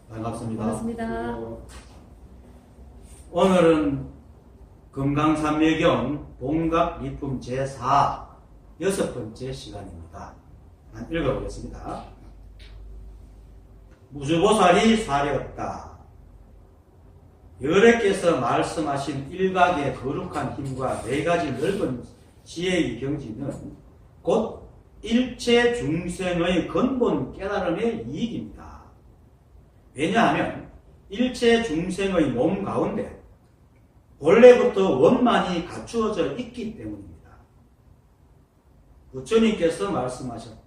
반갑습니다. 반갑습니다. 오늘은 금강산매경 동각리품 제4 6번째 시간입니다. 읽어보겠습니다. 무주보살이 사례었다. 여래께서 말씀하신 일각의 거룩한 힘과 네 가지 넓은 지혜의 경지는 곧 일체 중생의 근본 깨달음의 이익입니다. 왜냐하면 일체 중생의 몸 가운데 본래부터 원만히 갖추어져 있기 때문입니다. 부처님께서 말씀하셨다.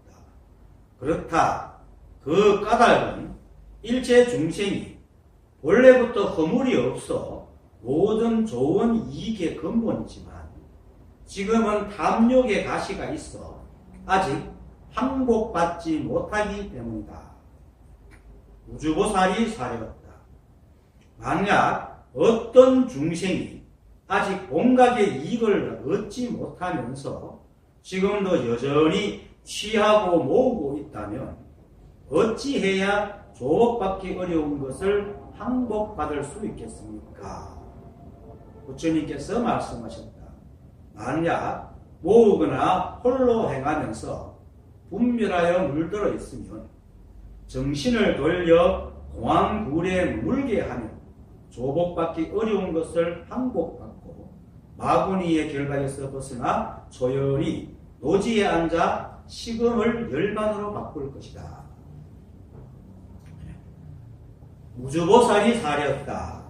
그렇다. 그 까닭은 일체 중생이 본래부터 허물이 없어 모든 좋은 이익의 근본이지만 지금은 탐욕의 가시가 있어 아직 항복받지 못하기 때문이다. 무주보살이 사례었다. 만약 어떤 중생이 아직 본각의 이익을 얻지 못하면서 지금도 여전히 취하고 모으고 있다면 어찌해야 조업받기 어려운 것을 항복받을 수 있겠습니까? 부처님께서 말씀하셨다. 만약 모으거나 홀로 행하면서 분별하여 물들어 있으면 정신을 돌려 공황굴에 물게 하면 조복받기 어려운 것을 항복받고 마구니의 결박에서 벗어나 조용히 노지에 앉아 식음을 열반으로 바꿀 것이다. 무주보살이 사례었다.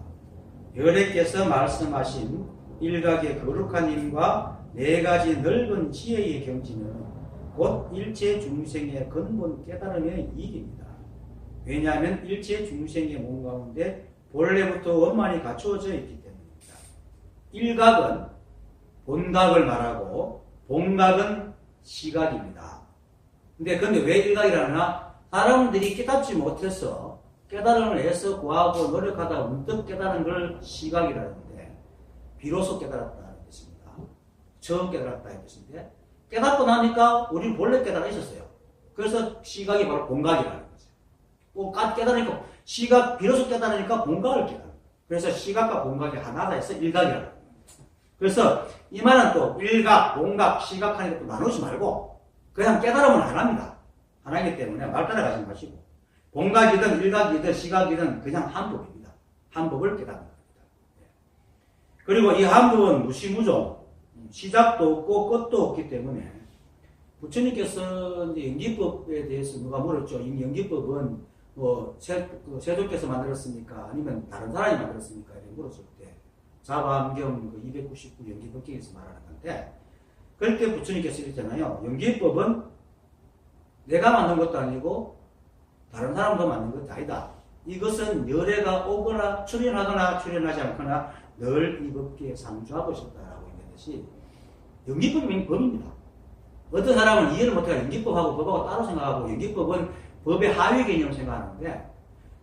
여래께서 말씀하신 일각의 거룩한 힘과 네 가지 넓은 지혜의 경지는 곧 일체 중생의 근본 깨달음의 이익입니다. 왜냐하면 일체 중생의 몸 가운데 본래부터 원만히 갖추어져 있기 때문입니다. 일각은 본각을 말하고 본각은 시각입니다. 근데 왜 일각이라나? 사람들이 깨닫지 못해서 깨달음을 해서 구하고 노력하다 문득 깨달은 걸 시각이라는데 비로소 깨달았다는 뜻입니다. 처음 깨달았다는 뜻인데 깨닫고 나니까 우리는 본래 깨달아 있었어요. 그래서 시각이 바로 본각이라는 거죠. 깨달으니까 시각 비로소 깨달으니까 본각을 깨달아요. 그래서 시각과 본각이 하나다 해서 일각이라는 거예요. 그래서 이 말은 또 일각, 본각, 시각 하니까 또 나누지 말고 그냥 깨달음은 하나입니다. 하나이기 때문에 말 따라가지 마시고 본각이든 일각이든 시각이든 그냥 한 법입니다. 한 법을 깨닫는 겁니다. 그리고 이 한 법은 무시무종, 시작도 없고 끝도 없기 때문에 부처님께서 이제 연기법에 대해서 누가 물었죠. 이 연기법은 세조께서 만들었습니까? 아니면 다른 사람이 만들었습니까? 이렇게 물었을 때 자바암경 299 연기법경에서 말하는 건데 그럴 때 부처님께서 이랬잖아요. 연기법은 내가 만든 것도 아니고 다른 사람도 만든 것도 아니다. 이것은 열애가 오거나 출현하거나 출현하지 않거나 늘 이 법계에 상주하고 싶다라고 얘기했듯이 연기법이 법입니다. 어떤 사람은 이해를 못해서 연기법하고 법하고 따로 생각하고 연기법은 법의 하위 개념을 생각하는데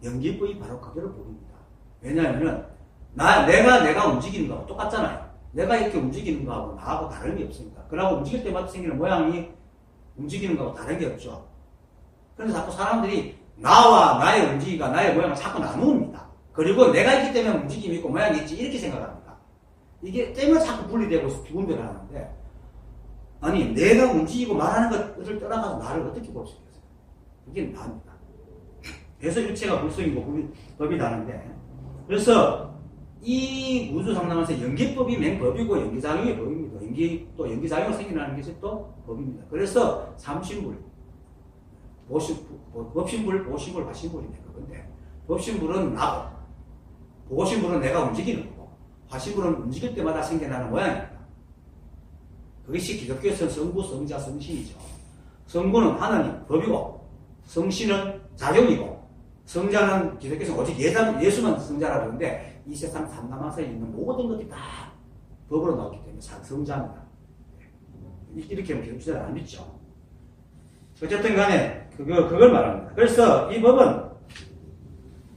연기법이 바로 그대로 법입니다. 왜냐하면 내가 움직이는 거하고 똑같잖아요. 내가 이렇게 움직이는 거하고 나하고 다른 게 없습니다. 그러고 움직일 때마다 생기는 모양이 움직이는 거하고 다른 게 없죠. 그래서 자꾸 사람들이 나와 나의 움직임과 나의 모양을 자꾸 나누입니다. 그리고 내가 있기 때문에 움직임이 있고 모양이 있지 이렇게 생각합니다. 이게 때문에 자꾸 분리되고 분별을 하는데 아니 내가 움직이고 말하는 것을 떠나가서 나를 어떻게 볼 수 있겠어요? 이게 나입니다. 그래서 일체가 불성이고 법이 다른데 그래서 이 우주상담에서 연기법이 맹법이고 연기작용이 법입니다. 또 연기작용이 생겨나는 것이 또 법입니다. 그래서 삼신불 법신불, 보신불, 화신불이 그건데 법신불은 나고 보신불은 내가 움직이는 거고 화신불은 움직일 때마다 생겨나는 모양입니다. 그것이 기독교에서는 성부, 성자, 성신이죠. 성부는 하나님, 법이고 성신은 작용이고 성자는 기독교에서는 오직 예수만 성자라고 하는데 이 세상 삼남하사에 있는 모든 것이 다 법으로 나왔기 때문에 성자입니다. 이렇게 하면 기독교는 안 믿죠. 어쨌든 간에 그걸 말합니다. 그래서 이 법은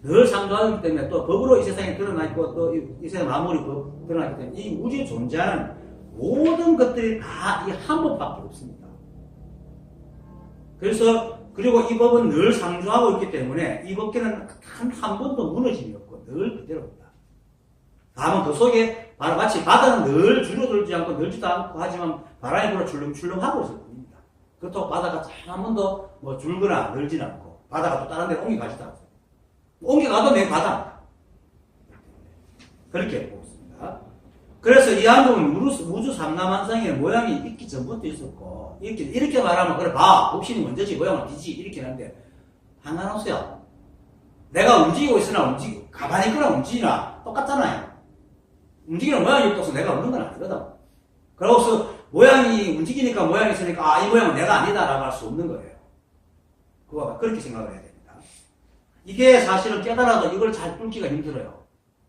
늘 상도하기 때문에 또 법으로 이 세상에 드러나 있고 또 이 세상 마무리 법 드러나기 때문에 이 우주에 존재하는 모든 것들이 다 이 한 법밖에 없습니다. 그래서 그리고 이 법은 늘 상주하고 있기 때문에 이 법계는 한 번도 무너짐이 없고 늘 그대로입니다. 다만 그 속에 마치 바다는 늘 줄어들지 않고 늘지도 않고 하지만 바람이 불어 출렁출렁하고 있을 뿐입니다. 그렇다고 바다가 한 번도 뭐 줄거나 늘지는 않고 바다가 또 다른 데로 옮겨가지도 않고 옮겨가도 내 바다입니다. 그렇게 보고 있습니다. 그래서 이 항목은 우주 삼라만상의 모양이 있기 전부터 있었고 이렇게 말하면 그래 봐 법신이 먼저지 모양은 뒤지 이렇게 하는데 상관없어요. 내가 움직이고 있으나 가만히 있거나 움직이나 똑같잖아요. 움직이는 모양이 없어서 내가 없는 건 아니거든. 그래서 모양이 움직이니까 모양이 있으니까 이 모양은 내가 아니다라고 할 수 없는 거예요. 그렇게 생각을 해야 됩니다. 이게 사실은 깨달아도 이걸 잘 뚫기가 힘들어요.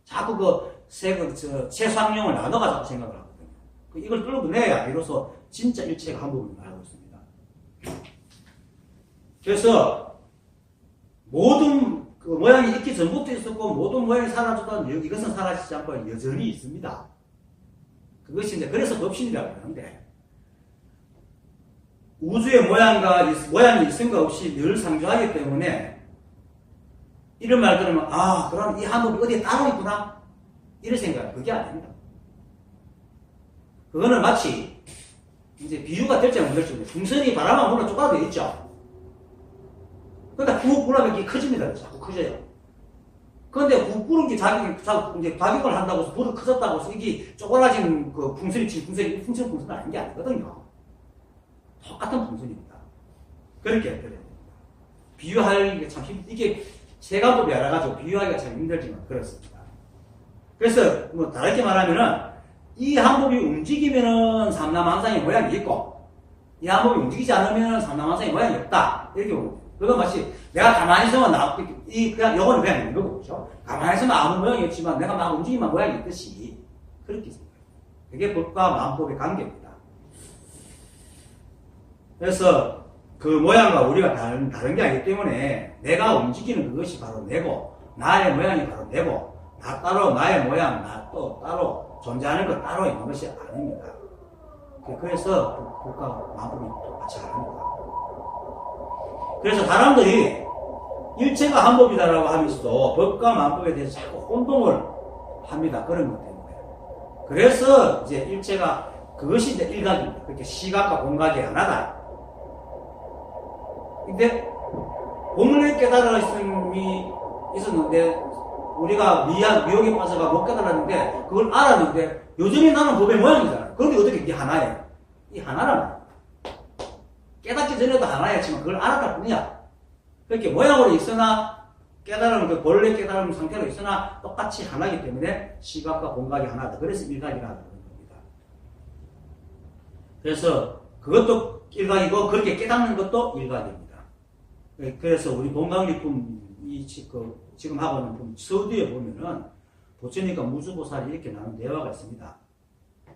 자꾸 최상용을 나눠가지고 생각을 하거든요. 이걸 뚫어내야 비로소 진짜 일체가 한 부분을 알고 있습니다. 그래서 모든 그 모양이 있기 전부터 있었고 모든 모양이 사라져도 이것은 사라지지 않고 여전히 있습니다. 그것이 이제 그래서 법신이라고 하는데 우주의 모양이 있음과 없이 늘 상주하기 때문에 이런 말 들으면 그럼 이 한복이 어디에 따로 있구나 이런 생각 그게 아닙니다. 그거는 마치 이제 비유가 될지 안 될지 풍선이 바람만 불어 쪼그라져 있죠. 그러니까 훅 불어면 이게 커집니다. 자꾸 커져요. 그런데 훅 부른 게 자기 이제 가격을 한다고 해서 불이 커졌다고 해서 이게 쪼그라진 그 풍선은 아닌 게 아니거든요. 똑같은 풍선입니다. 그렇게 해야 됩니다. 비유하기가 참 이게 세간법이 알아가지고 비유하기가 참 힘들지만 그렇습니다. 그래서 뭐 다르게 말하면은 이 한법이 움직이면은 삼라만상의 모양이 있고 이 한법이 움직이지 않으면 삼라만상의 모양이 없다 이렇게 보면 그건 마치 내가 가만히 있으면 그냥 요거는 그냥 있는 거고 그렇죠? 가만히 있으면 아무 모양이 없지만 내가 막 움직이면 모양이 있듯이 그렇게 생각해요. 그게 법과 마음법의 관계입니다. 그래서 그 모양과 우리가 다른 게 아니기 때문에 내가 움직이는 그것이 바로 내고 나의 모양이 바로 내고 나 따로 나의 모양 나 또 따로 존재하는 것 따로 있는 것이 아닙니다. 그래서 법과 마음법이 똑같이 합니다. 그래서 사람들이 일체가 한 법이다라고 하면서도 법과 마음법에 대해서 자꾸 혼동을 합니다. 그런 것 때문에. 그래서 이제 일체가 그것이 이제 일각입니다. 그렇게 시각과 공각이 하나다. 근데 본문에 깨달음이 있었는데 우리가 미혹에 빠져가 못 깨달았는데 그걸 알았는데 여전히 나는 법의 모양이잖아요. 그런데 어떻게 이게 하나예요? 이 하나란 말이에요. 깨닫기 전에도 하나였지만 그걸 알았다 뿐이야. 그렇게 모양으로 있으나 깨달음, 그 본래 깨달음 상태로 있으나 똑같이 하나이기 때문에 시각과 공각이 하나다. 그래서 일각이라는 겁니다. 그래서 그것도 일각이고 그렇게 깨닫는 것도 일각입니다. 그래서 우리 본강리품 지금 하고 있는 서두에 보면은 부처님과 무주보살이 이렇게 나눈 대화가 있습니다.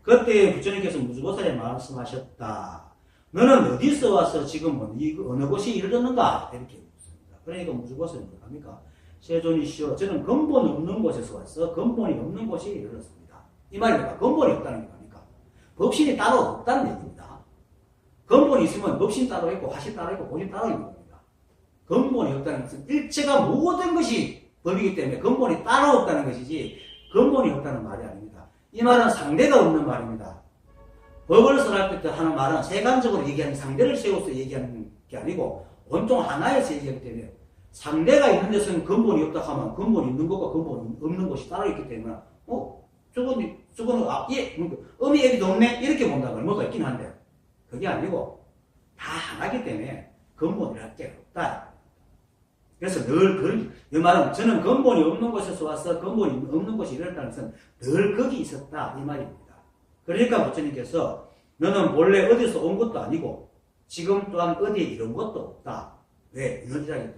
그때 부처님께서 무주보살에 말씀하셨다. 너는 어디서 와서 지금 어느 곳이 이르렀는가? 이렇게 묻습니다. 그러니까 무주보살이 뭐합니까? 세존이시여, 저는 근본이 없는 곳에서 왔어. 근본이 없는 곳이 이르렀습니다. 이 말입니다. 근본이 없다는 게 뭡니까? 법신이 따로 없다는 얘기입니다. 근본이 있으면 법신 따로 있고 화신 따로 있고 본신 따로 있는 겁니다. 근본이 없다는 것은 일체가 모든 것이 법이기 때문에 근본이 따로 없다는 것이지 근본이 없다는 말이 아닙니다. 이 말은 상대가 없는 말입니다. 법을 설할 때 하는 말은 세간적으로 얘기하는 상대를 세워서 얘기하는 게 아니고 온통 하나에서 얘기하기 때문에 상대가 있는 데서는 근본이 없다 하면 근본이 있는 것과 근본이 없는 것이 따로 있기 때문에 저거는 음이 애기도 없네 이렇게 본다면 뭐가 있긴 한데 그게 아니고 다 하나이기 때문에 근본이랄 게 없다. 그래서 이 말은 저는 근본이 없는 곳에서 와서 근본이 없는 곳이 이랬다는 것은 늘 거기 있었다 이 말입니다. 그러니까 부처님께서 너는 본래 어디서 온 것도 아니고 지금 또한 어디에 이런 것도 없다. 왜? 이런이라기 때문에.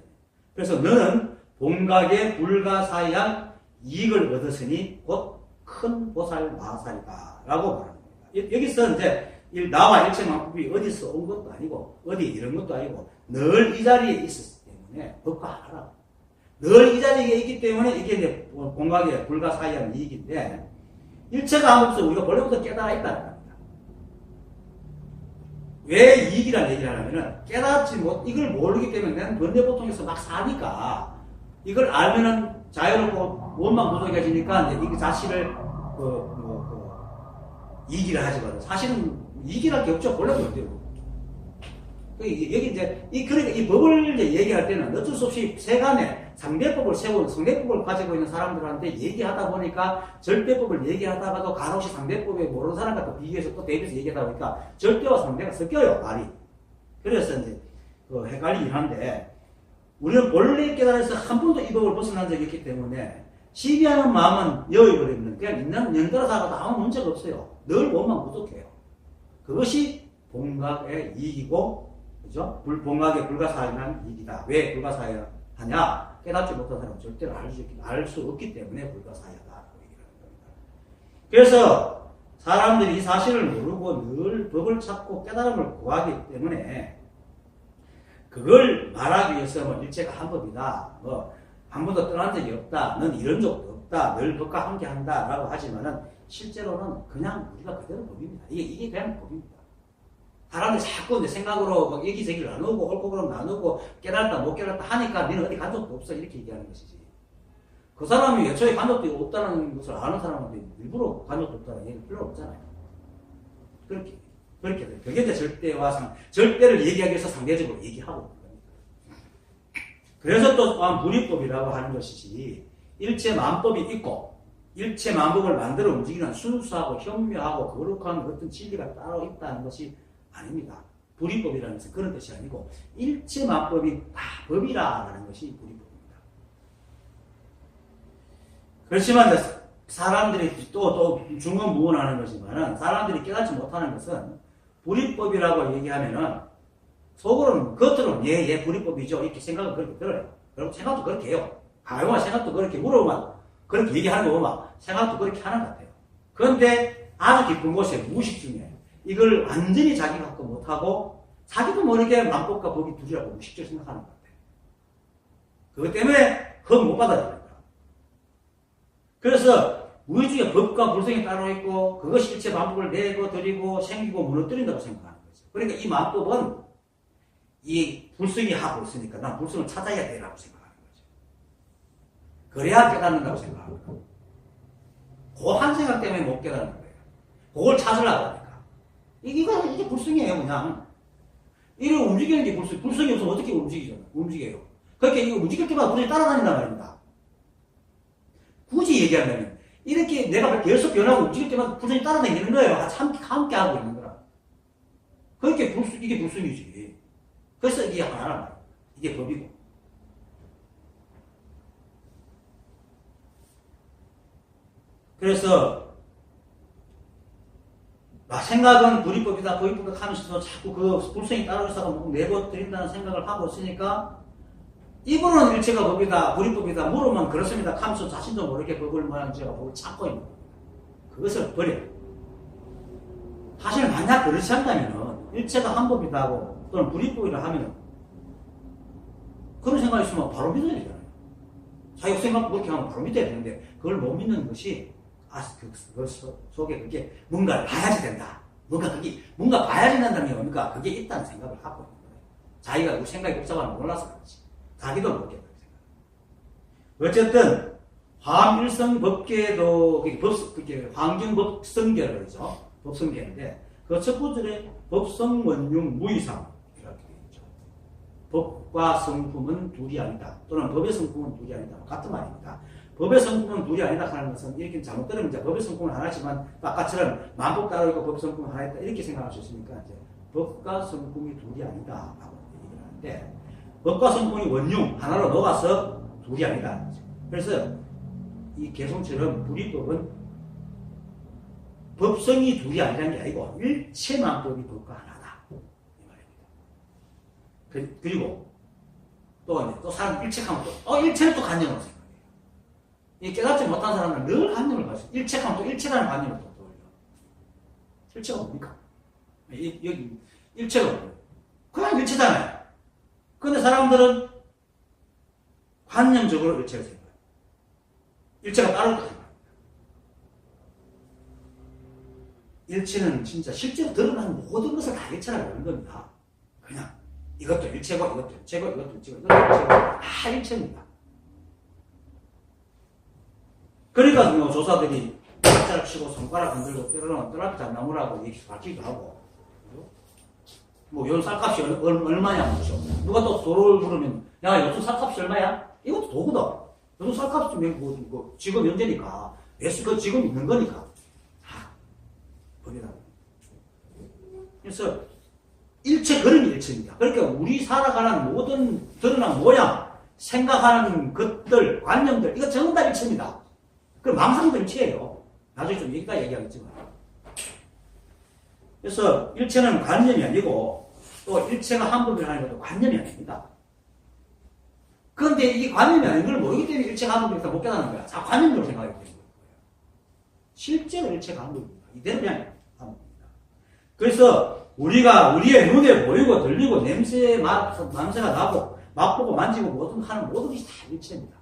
그래서 너는 본각에 불가사의한 이익을 얻었으니 곧 큰 보살 마살이다 라고 말합니다. 여기서 이제 나와 일체만법이 어디서 온 것도 아니고 어디에 이런 것도 아니고 늘 이 자리에 있었기 때문에 법과 하나라. 늘 이 자리에 있기 때문에 이게 이제 본각에 불가사의한 이익인데 일체가 아무것도 우리가 원래부터 깨달아 있다는 겁니다. 왜 이익이라는 얘기를 하냐면은 깨닫지 못, 이걸 모르기 때문에 내가 번뇌보통에서 막 사니까 이걸 알면은 자유롭고 원망부족해지니까 이제 이 자신을 이익이라 하지만 사실은 이익이랄 게 없죠. 본래 그런데요. 여기 이제 그러니까 이 법을 이제 얘기할 때는 어쩔 수 없이 세간에 상대법을 세우는 상대법을 가지고 있는 사람들한테 얘기하다 보니까 절대법을 얘기하다가도 간혹시 상대법에 모르는 사람과 또 비교해서 또 대비해서 얘기하다 보니까 절대와 상대가 섞여요, 말이. 그래서 이제 헷갈리긴 한데 우리는 본래 깨달아서 한 번도 이 법을 벗어난 적이 없기 때문에 시비하는 마음은 여의버리면 그냥 있는 연달아 살아도 아무 문제가 없어요. 늘 원망 부족해요. 그것이 본각의 이익이고, 그죠? 본각의 불가사의한 이익이다. 왜 불가사의하냐? 깨닫지 못한 사람은 절대로 알 수 없기 때문에 불가사의하다라고 얘기를 하는 겁니다. 그래서 사람들이 이 사실을 모르고 늘 법을 찾고 깨달음을 구하기 때문에 그걸 말하기 위해서 뭐 일체가 한 법이다. 한 번도 떠난 적이 없다. 넌 이런 적도 없다. 늘 법과 함께 한다. 라고 하지만은 실제로는 그냥 우리가 그대로 법입니다. 이게 그냥 법입니다. 사람들이 자꾸 내 생각으로 막 얘기저기를 나누고 옳고 그름 나누고 깨달았다 못 깨달았다 하니까 너는 어디 간 적도 없어 이렇게 얘기하는 것이지. 그 사람이 애초에 간 적도 없다는 것을 아는 사람한테 일부러 간 적도 없다는 얘기는 필요 없잖아요. 그렇게 돼. 그게 이제 절대를 얘기하기 위해서 상대적으로 얘기하고 있는 겁니다. 그래서 또 또한 불이법이라고 하는 것이지 일체 만법이 있고 일체 만법을 만들어 움직이는 순수하고 현묘하고 거룩한 어떤 진리가 따로 있다는 것이 아닙니다. 불이법이라는 것은 그런 뜻이 아니고 일체 만법이 다 법이라는 것이 불이법입니다. 그렇지만 사람들이 또 중언부언하는 것이지만 사람들이 깨닫지 못하는 것은 불이법이라고 얘기하면은 속으로는 겉으로는 예 불이법이죠 이렇게 생각은 그렇게 들어요. 그리고 생각도 그렇게 해요. 생각도 그렇게 물어보면 그렇게 얘기하는 거 보면 생각도 그렇게 하는 것 같아요. 그런데 아주 깊은 곳에 무의식 중에 이걸 완전히 자기가 갖고 못하고 자기도 모르게 만법과 법이 둘이라고 무의식적으로 생각하는 것 같아요. 그것 때문에 허 못 받아들여요. 그래서 우리 중에 법과 불성이 따로 있고 그것이 일체 만법을 내고 드리고 생기고 무너뜨린다고 생각하는 거죠. 그러니까 이 만법은 이 불성이 하고 있으니까 난 불성을 찾아야 되라고 생각하는 거죠. 그래야 깨닫는다고 생각하는 거예요. 그 한 생각 때문에 못 깨닫는 거예요. 그걸 찾으려고 하니까. 이게 불성이에요, 그냥. 이래 움직이는 게 불성이 없으면 어떻게 움직여요. 그러니까 이거 움직일 때마다 불성이 따라다닌단 말입니다. 굳이 얘기하면 이렇게 내가 계속 변하고 움직일 때마다 불성이 따라다니는 거예요. 같이 함께 하고 있는 거라. 그러니까 이게 불성이지. 그래서 이게 하나란 말이에요. 이게 법이고. 그래서 생각은 불이법이다, 불이법이다 하면서 자꾸 그 불성이 따라서 내버려드린다는 생각을 하고 있으니까 입으로는 일체가 법이다, 불이법이다, 물으면 그렇습니다 하면서 자신도 모르게 법을 모양제가 법을 찾고 있는 겁니다. 그것을 버려요. 사실 만약 그렇지 않다면 일체가 한 법이다 하고 또는 불이법이라 하면 그런 생각이 있으면 바로 믿어야 되잖아요. 자기가 생각도 그렇게 하면 바로 믿어야 되는데 그걸 못 믿는 것이 그 속에 그게 뭔가를 봐야지 된다. 뭔가 봐야지 된다는 게 뭡니까? 그게 있다는 생각을 하고 있는 거예요. 자기가 그 생각이 복잡하면 몰라서 그렇지. 자기도 모르겠다는 생각. 어쨌든 화암일성 법계도 그게 환경법성계라고 그러죠. 법성계인데 그 첫 번째에 법성원융 무이상 이렇게 되어 있죠. 법과 성품은 둘이 아니다. 또는 법의 성품은 둘이 아니다. 같은 말입니다. 법의 성품은 둘이 아니다 하는 것은 이렇게 잘못 들으면 이제 법의 성품은 하나지만 아까처럼 만법 따로 있고 법 성품은 하나 있다 이렇게 생각할 수 있으니까 이제 법과 성품이 둘이 아니다 라고 얘기를 하는데 법과 성품이 원융 하나로 녹아서 둘이 아니다. 그래서 이 개성처럼 불이법은 법성이 둘이 아니라는 게 아니고 일체만법이 법과 하나다 이 말입니다. 그리고 또 사람 일체하면 또 일체를 또 관념으로 생각해요. 이 깨닫지 못한 사람은 늘 관념을 가지고 일체하면 또 일체라는 관념을 또 떠올려. 일체가 뭡니까? 여기 일체가 뭐예요? 그냥 일체잖아요. 그런데 사람들은 관념적으로 일체를 생각해요. 일체가 따로 생각해요. 일체는 진짜 실제로 드러나는 모든 것을 다 일체라고 하는 겁니다. 그냥 이것도 일체고 이것도 일체고 이것도 일체고 이것도 일체고 다 일체입니다. 그러니까 뭐 조사들이 박자를 치고 손가락 흔들고 때로는 떠락기 잡나무라고 이렇게 밝히기도 하고 뭐 요즘 쌀값이 얼마냐 묻죠. 누가 또 도로를 부르면 야 요즘 쌀값이 얼마야? 이것도 도구다. 요즘 쌀값이 뭐 지금 현재니까 그 지금 있는 거니까 다 법이다. 그래서 일체 그런 일체입니다. 그러니까 우리 살아가는 모든 드러난 모양, 생각하는 것들, 관념들 이거 전부 다 일체입니다. 그 망상도 일체예요. 나중에 좀 이따 얘기하겠지만. 그래서 일체는 관념이 아니고 또 일체가 한 법이라는 것도 관념이 아닙니다. 그런데 이게 관념이 아닌 걸 모르기 때문에 일체가 한 법이니까 못 깨닫는 거야. 자, 관념으로 생각하기 때문에. 실제로 일체가 한 법입니다. 이대로 그냥 한 법입니다. 그래서 우리가 우리의 눈에 보이고 들리고 냄새에 냄새가 나고 맛보고 만지고 모든 하는 모든 것이 다 일체입니다.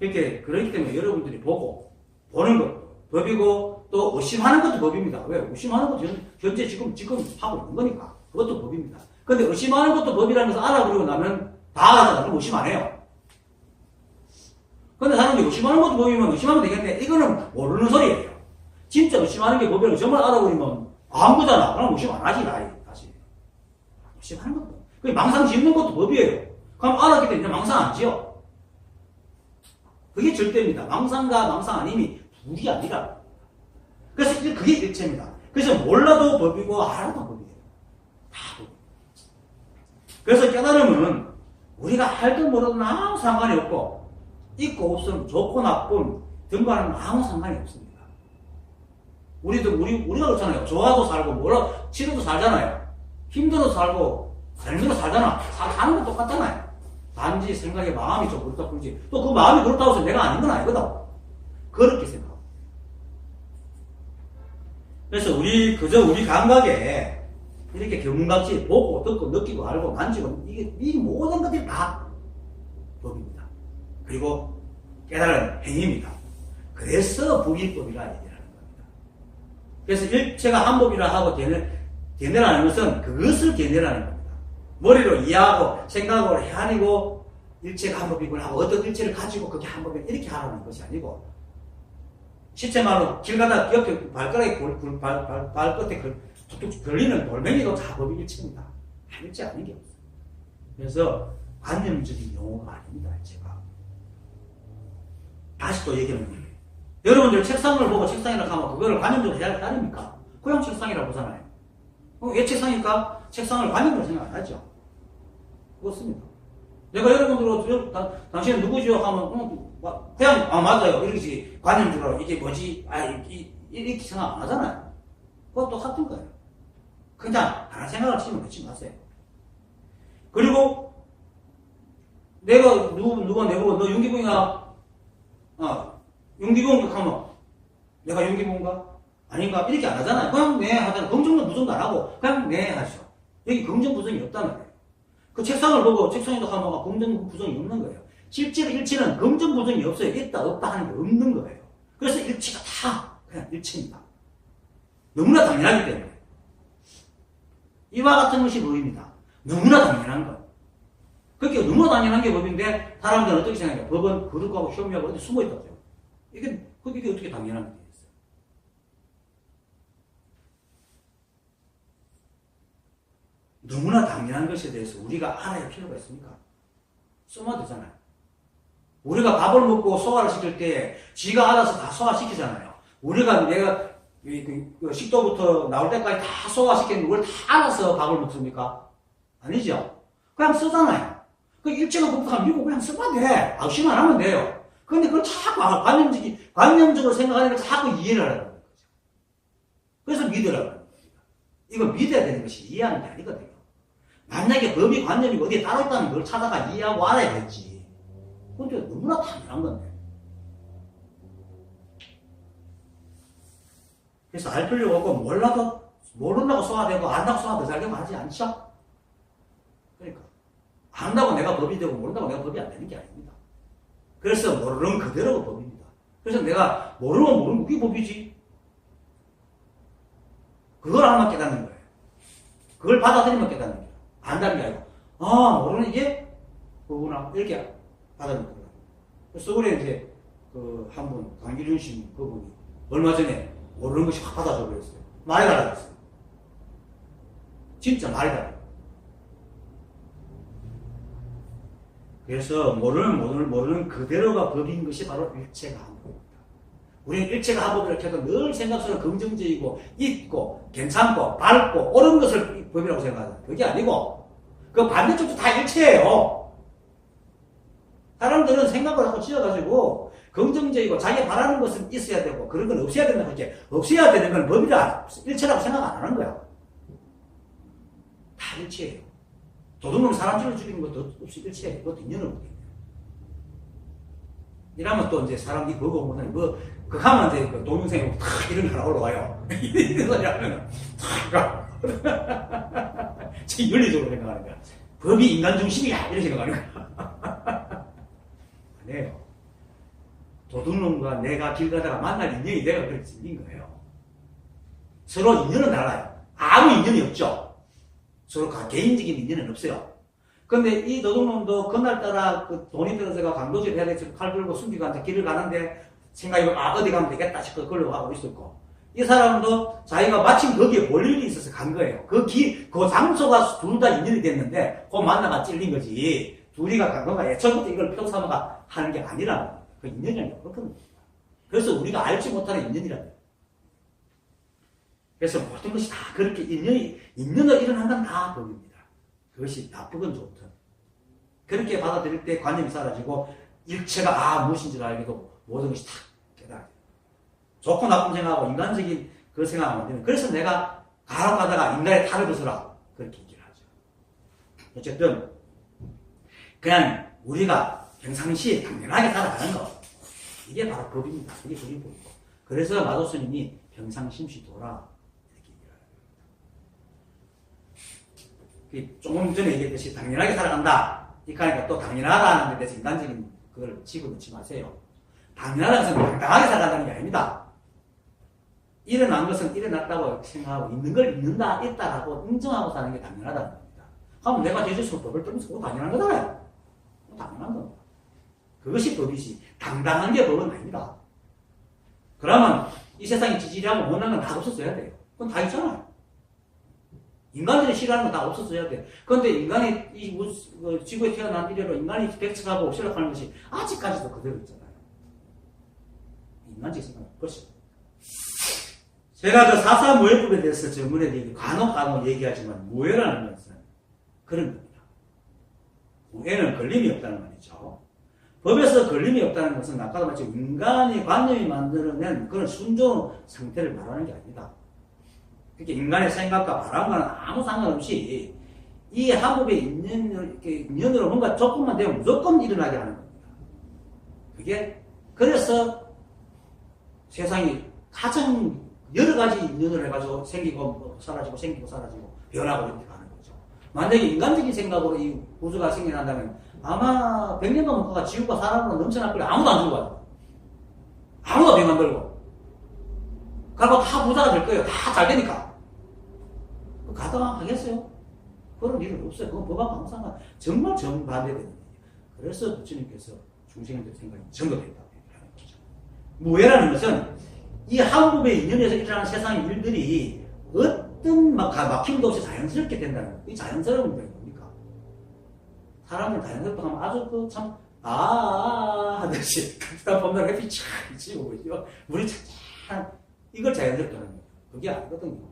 그렇기 때문에 여러분들이 보는 것도 법이고 또 의심하는 것도 법입니다. 왜? 의심하는 것도 현재 지금 하고 있는 거니까 그것도 법입니다. 근데 의심하는 것도 법이라는 것을 알아버리고 나면 다 알아서 그럼 의심 안 해요. 근데 사람들이 의심하는 것도 법이면 의심하면 되겠네. 이거는 모르는 소리예요. 진짜 의심하는 게 법이라는 걸 정말 알아버리면 아무거나 그럼 의심 안 하지 다시. 의심하는 것도. 그 망상 짓는 것도 법이에요. 그럼 알았기 때문에 망상 안 지어. 그게 절대입니다. 망상과 망상 아님이 둘이 아니라. 그래서 그게 일체입니다. 그래서 몰라도 법이고 알아도 법이에요. 다 법. 그래서 깨달음은 우리가 알든 모르든 아무 상관이 없고 있고 없음 좋고 나쁨 등과는 아무 상관이 없습니다. 우리가 그렇잖아요. 좋아도 살고 싫어도 살잖아요. 힘들어도 살고 잘들어 살잖아. 사는 건 똑같잖아요. 단지 생각에 마음이 좀 그렇다 뿐이지 또 그 마음이 그렇다고 해서 내가 아닌 건 아니거든. 그렇게 생각하고. 그래서 그저 우리 감각에 이렇게 견문같이 보고 듣고 느끼고 알고 만지고 이 모든 것들이 다 법입니다. 그리고 깨달은 행위입니다. 그래서 불이법이라 얘기하는 겁니다. 그래서 일체가 한 법이라 하고 견해라는 것은 그것을 견해라는 겁니다. 머리로 이해하고 생각으로 헤아리고 일체가 한 법이구나 하고 어떤 일체를 가지고 그게 한 법이다 이렇게 하라는 것이 아니고 시체말로 길 가다 옆에 발가락에 발끝에 툭툭 걸리는 돌멩이도 다 법이 일체입니다. 일체 아닌 게 없어요. 그래서 관념적인 용어가 아닙니다. 일체가. 다시 또 얘기하는 거예요. 여러분들 책상을 보고 책상이라고 하면 그거를 관념적으로 해야 하니까 그냥 책상이라고 보잖아요. 왜 책상일까? 책상을 관념으로 생각 안 하죠. 그렇습니다. 내가 여러분들 당신은 누구죠? 하면 그냥 맞아요. 이렇게 관념적으로 이게 뭐지? 이렇게 생각 안 하잖아요. 그것도 같은 거예요. 그냥 다른 생각을 치면 그치 마세요. 그리고 내가 누가 내보고 너 윤기붕이야? 윤기붕 하면 내가 윤기붕인가? 아닌가? 이렇게 안 하잖아요. 그냥 네 하잖아요. 긍정도 부정도 안 하고 그냥 네 하죠. 여기 긍정 부정이 없다는 거예요. 그 책상을 보고 책상에도 하면 긍정 부정이 없는 거예요. 실제로 일체는 긍정 부정이 없어요. 있다 없다 하는 게 없는 거예요. 그래서 일체가 다 그냥 일체입니다. 너무나 당연하기 때문에 이와 같은 것이 법입니다. 너무나 당연한 것. 그렇게 너무나 당연한 게 법인데 사람들은 어떻게 생각해요? 법은 거룩하고 효미하고 어디 숨어 있다고 해요. 이게 어떻게 당연한 게 있어요? 너무나 당연한 것에 대해서 우리가 알아야 필요가 있습니까? 쏘면 되잖아요. 우리가 밥을 먹고 소화를 시킬 때 지가 알아서 다 소화시키잖아요. 내가 그 식도부터 나올 때까지 다 소화시키는 걸 다 알아서 밥을 먹습니까? 아니죠. 그냥 쓰잖아요. 그 일체가 복잡하면 이거 그냥 쓰면 돼. 의심 안 하면 돼요. 근데 그걸 자꾸 관념적으로 생각하니까 자꾸 이해를 하라는 거죠. 그래서 믿으라고 하는 겁니다. 이거 믿어야 되는 것이 이해하는 게 아니거든요. 만약에 법이 관념이 어디에 따로 있다는 걸 찾아가 이해하고 알아야겠지. 근데 너무나 당연한 건데. 그래서 알 필요가 없고 모른다고 소화되고 안다고 소화되고 살려고 하지 않죠? 그러니까 안다고 내가 법이 되고 모른다고 내가 법이 안 되는 게 아닙니다. 그래서 모르는 그대로가 법입니다. 그래서 내가 모르면 모르는 그게 법이지. 그걸 하면 깨닫는 거예요. 그걸 받아들이면 깨닫는 거예요. 안다는 게 아니고, 모르는 이게 그구나. 이렇게 받아들이는 거예요. 그래서 그래, 이제, 한 분, 강기륜 씨 그분이 얼마 전에 모르는 것이 확 받아줘 버렸어요. 말이 달라졌어요. 진짜 말이 달라요. 그래서 모르는 그대로가 법인 것이 바로 일체가 한법입니다. 우리는 일체가 한법이라고 해도 늘 생각 속에 긍정적이고 있고 괜찮고 밝고 옳은 것을 법이라고 생각하잖아요. 그게 아니고 그 반대쪽도 다 일체예요. 사람들은 생각을 하고 지어가지고 긍정적이고 자기가 바라는 것은 있어야 되고 그런 건 없어야 된다. 그렇게 없어야 되는 건 법이라 일체라고 생각 안 하는 거야. 다 일체예요. 도둑놈 사람 죽이는 것도 없이 일체예요. 그것도 인연을 못해요. 이러면 또 이제 사람들이 보고 보면 그거 하면 이제 그 동영상이 탁 이런 거 하나 올라와요. 이런 소리 하면 탁 지금 윤리적으로 생각하는 거야. 법이 인간 중심이야. 이렇게 생각하는 거야. 아니에요. 도둑놈과 내가 길 가다가 만날 인연이 내가 그렇게 생긴 거예요. 서로 인연은 달라요. 아무 인연이 없죠. 서로 개인적인 인연은 없어요. 근데 이 도둑놈도 그날따라 그 돈이 들어서가 강도질 해야 돼서 칼 들고 숨기고 한테 길을 가는데 생각이 어디 가면 되겠다 싶어 걸려고 하고 있었고 이 사람도 자기가 마침 거기에 볼 일이 있어서 간 거예요. 그 장소가 둘 다 인연이 됐는데 그 만나가 찔린 거지 둘이가 간 건가 애초부터 이걸 평삼아가 하는 게 아니라 그 인연이 그렇거든요. 그래서 우리가 알지 못하는 인연이라는 거예요. 그래서 모든 것이 다 그렇게 인연으로 일어난다는 다 법입니다. 그것이 나쁘건 좋든. 그렇게 받아들일 때 관념이 사라지고 일체가 무엇인지를 알게도 모든 것이 다 깨달아요. 좋고 나쁜 생각하고 인간적인 그 생각하면 안 되는. 그래서 내가 가라가다가 인간의 탈을 벗어라. 그렇게 얘기를 하죠. 어쨌든 그냥 우리가 평상시에 당연하게 살아가는 거. 이게 바로 법입니다. 이게 법이고. 그래서 마도 스님이 평상심시도라. 조금 전에 얘기했듯이 당연하게 살아간다. 그러니까 또 당연하다는 데 대해서 인간적인 그걸 집어넣지 마세요. 당연하다는 것은 당당하게 살아간다는 게 아닙니다. 일어난 것은 일어났다고 생각하고 있는 걸 있는다, 있다라고 인정하고 사는 게 당연하다는 겁니다. 그럼 내가 제주에서 법을 떨면서 그거 당연한 거잖아요. 당연한 겁니다. 그것이 법이지. 당당한 게 법은 아닙니다. 그러면 이 세상에 지질하고 못난 건 다 없어져야 돼요. 그건 다 있잖아요. 인간들이 싫어하는 건 다 없어져야 돼. 그런데 인간이 지구에 태어난 이래로 인간이 백척하고 옥시락하는 것이 아직까지도 그대로 있잖아요. 인간적인 생각은 그렇죠. 제가 그 사사무예법에 대해서 전문에 간혹 얘기하지만 무예라는 것은 그런 겁니다. 무예는 걸림이 없다는 말이죠. 법에서 걸림이 없다는 것은 아까도 말했지만 인간이 관념이 만들어낸 그런 순종 상태를 말하는 게 아닙니다. 그렇게 인간의 생각과 바람과는 아무 상관없이 이 합법의 인연으로 뭔가 조금만 되면 무조건 일어나게 하는 겁니다. 그게 그래서 세상이 가장 여러 가지 인연을 해가지고 생기고 사라지고 생기고 사라지고 변하고 이렇게 가는 거죠. 만약에 인간적인 생각으로 이 우주가 생겨난다면 아마 100년도 넘어가 지구가 사람으로 넘쳐날 거예요. 아무도 안 죽어요. 아무도 병 안 걸고. 그리고 다 부자가 될 거예요. 다 잘 되니까. 가당하겠어요? 그런 일은 없어요. 그건 법하고 항상 정말 정반대되는 거예요. 그래서 부처님께서 중생한테 생각이 전도됐다고 얘기하는 거죠. 무예라는 것은 이 한법의 인연에서 일어나는 세상의 일들이 어떤 막힘도 없이 자연스럽게 된다는 거예요. 이 자연스러운 게 뭡니까? 사람을 자연스럽게 하면 아주 하듯이 그다 보면 햇빛이 촥 비치고 물이 착착 이걸 자연스럽게 하는 거예요. 그게 아니거든요.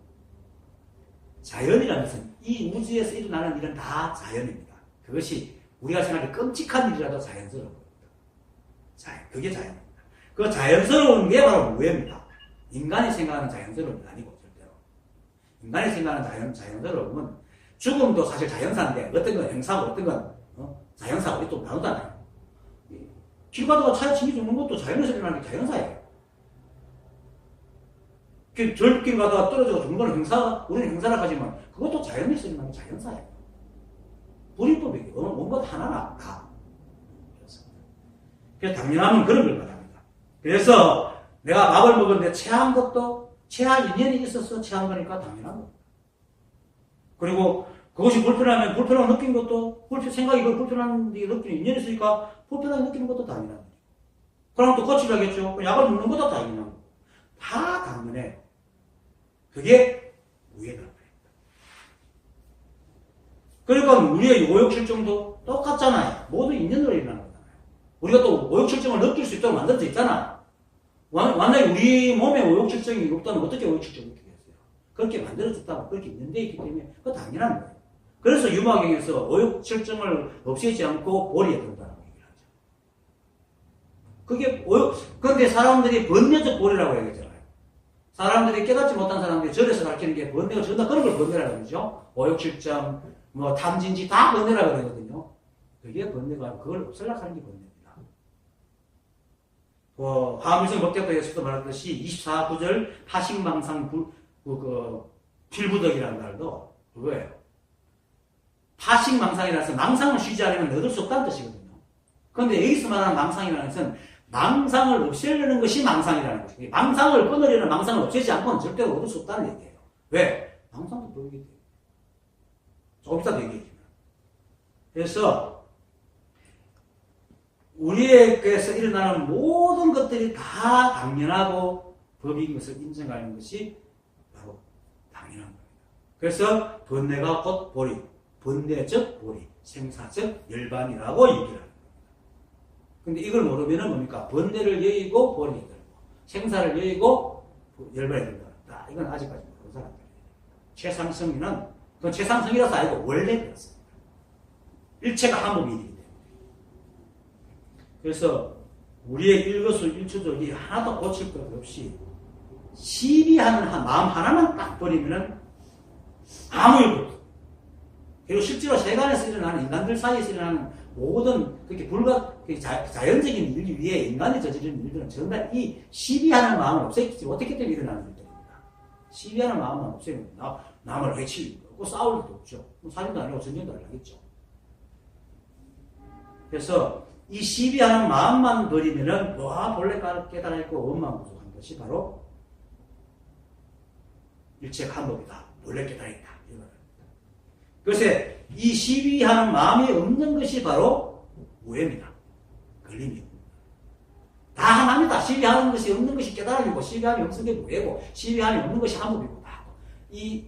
자연이라는 것은 이 우주에서 일어나는 일은 다 자연입니다. 그것이 우리가 생각하는 끔찍한 일이라도 자연스러운 겁니다. 그게 자연입니다. 그 자연스러운 게 바로 무예입니다. 인간이 생각하는 자연스러운 게 아니고 절대로. 인간이 생각하는 자연스러움은 죽음도 사실 자연사인데 어떤 건 행사고 어떤 건 자연사고 이게 또 나누잖아요. 길 가다가 차에 침이 죽는 것도 자연에서 일어나는 게 자연사예요. 절길 가다가 떨어져서 죽는 거는 우리는 행사라 하지만 그것도 자연에서 일어나는 게 자연사예요. 불이법이에요. 뭔가 하나나 다. 그래서 당연하면 그런 걸 말합니다. 그래서 내가 밥을 먹었는데 체한 것도 체할 인연이 있어서 체한 거니까 당연한 겁니다. 그리고 그것이 불편하면 불편하게 느낀 것도, 생각이 불편한데 느끼는 인연이 있으니까 불편하게 느끼는 것도 당연한 거죠. 그럼 또 고치려겠죠. 약을 먹는 것도 당연한 거고. 다 당연해. 그게 우애다. 그러니까 우리의 오욕실정도 똑같잖아요. 모두 인연으로 일어나는 거잖아요. 우리가 또 오욕실정을 느낄 수 있도록 만들 수 있잖아. 만약에 우리 몸에 오욕실정이 없다면 어떻게 오욕실정을 느끼겠어요? 그렇게 만들어졌다고 그렇게 있는 데 있기 때문에 그거 당연한 거예요. 그래서 유마경에서 오욕실정을 없애지 않고 보리에 든다는 얘기를 하죠. 그게 그런데 사람들이 번뇌적 보리라고 얘기하잖아요. 사람들이 깨닫지 못한 사람들이 절에서 가르치는 게 번뇌가 전다 그런 걸 번뇌라고 그러죠. 오욕실정, 탐진지 다 번뇌라고 그러거든요. 그게 번뇌가 그걸 없애려고 하는 게 번뇌입니다. 화엄일성 법계도에서도 말했듯이 24구절 파식망상 필부덕이라는 말도 그거예요. 파식망상이라서 망상을 쉬지 않으면 얻을 수 없다는 뜻이거든요. 그런데 여기서 말하는 망상이라는 것은 망상을 없애려는 것이 망상이라는 것이에요. 망상을 끊으려는 망상을 없애지 않고는 절대로 얻을 수 없다는 얘기예요. 왜? 망상도 보이기 때문에. 조금 이따 얘기해주면. 그래서 우리에게서 일어나는 모든 것들이 다 당연하고 법인 것을 인정하는 것이 바로 당연한 겁니다. 그래서 번뇌가 곧 보리, 번뇌적 보리, 생사적 열반이라고 얘기를 합니다. 근데 이걸 모르면은 뭡니까? 번뇌를 여의고 보리에 들고, 생사를 여의고 열반에 들다. 이건 아직까지 모르는 사람들이에요. 최상승이는, 그건 최상승이라서 아니고 원래 그렇습니다. 일체가 한 몸이기 때문에. 그래서 우리의 일거수일투족이 하나도 고칠 것 없이 시비하는 마음 하나만 딱 버리면은 아무 일도 없어요. 그리고 실제로 세간에서 일어나는 인간들 사이에서 일어나는 모든 그렇게 자연적인 일 위에 인간이 저지르는 일들은 전부 다 이 시비하는 마음을 없애지 못했기 때문에 일어나는 일들입니다. 시비하는 마음만 없애면 남을 해칠 일도 없고 싸울 일도 없죠. 살인도 아니고 전쟁도 안 하겠죠. 그래서 이 시비하는 마음만 버리면은 본래 깨달아 있고 원만 부족한 것이 바로 일체 간법이다. 본래 깨달아 있다. 그래서 이 시비하는 마음이 없는 것이 바로 무해입니다. 걸림이고. 다 하나입니다. 시비하는 것이 없는 것이 깨달음이고, 시비함이 없는 게 무해고, 시비함이 없는 것이 한법이고, 다. 이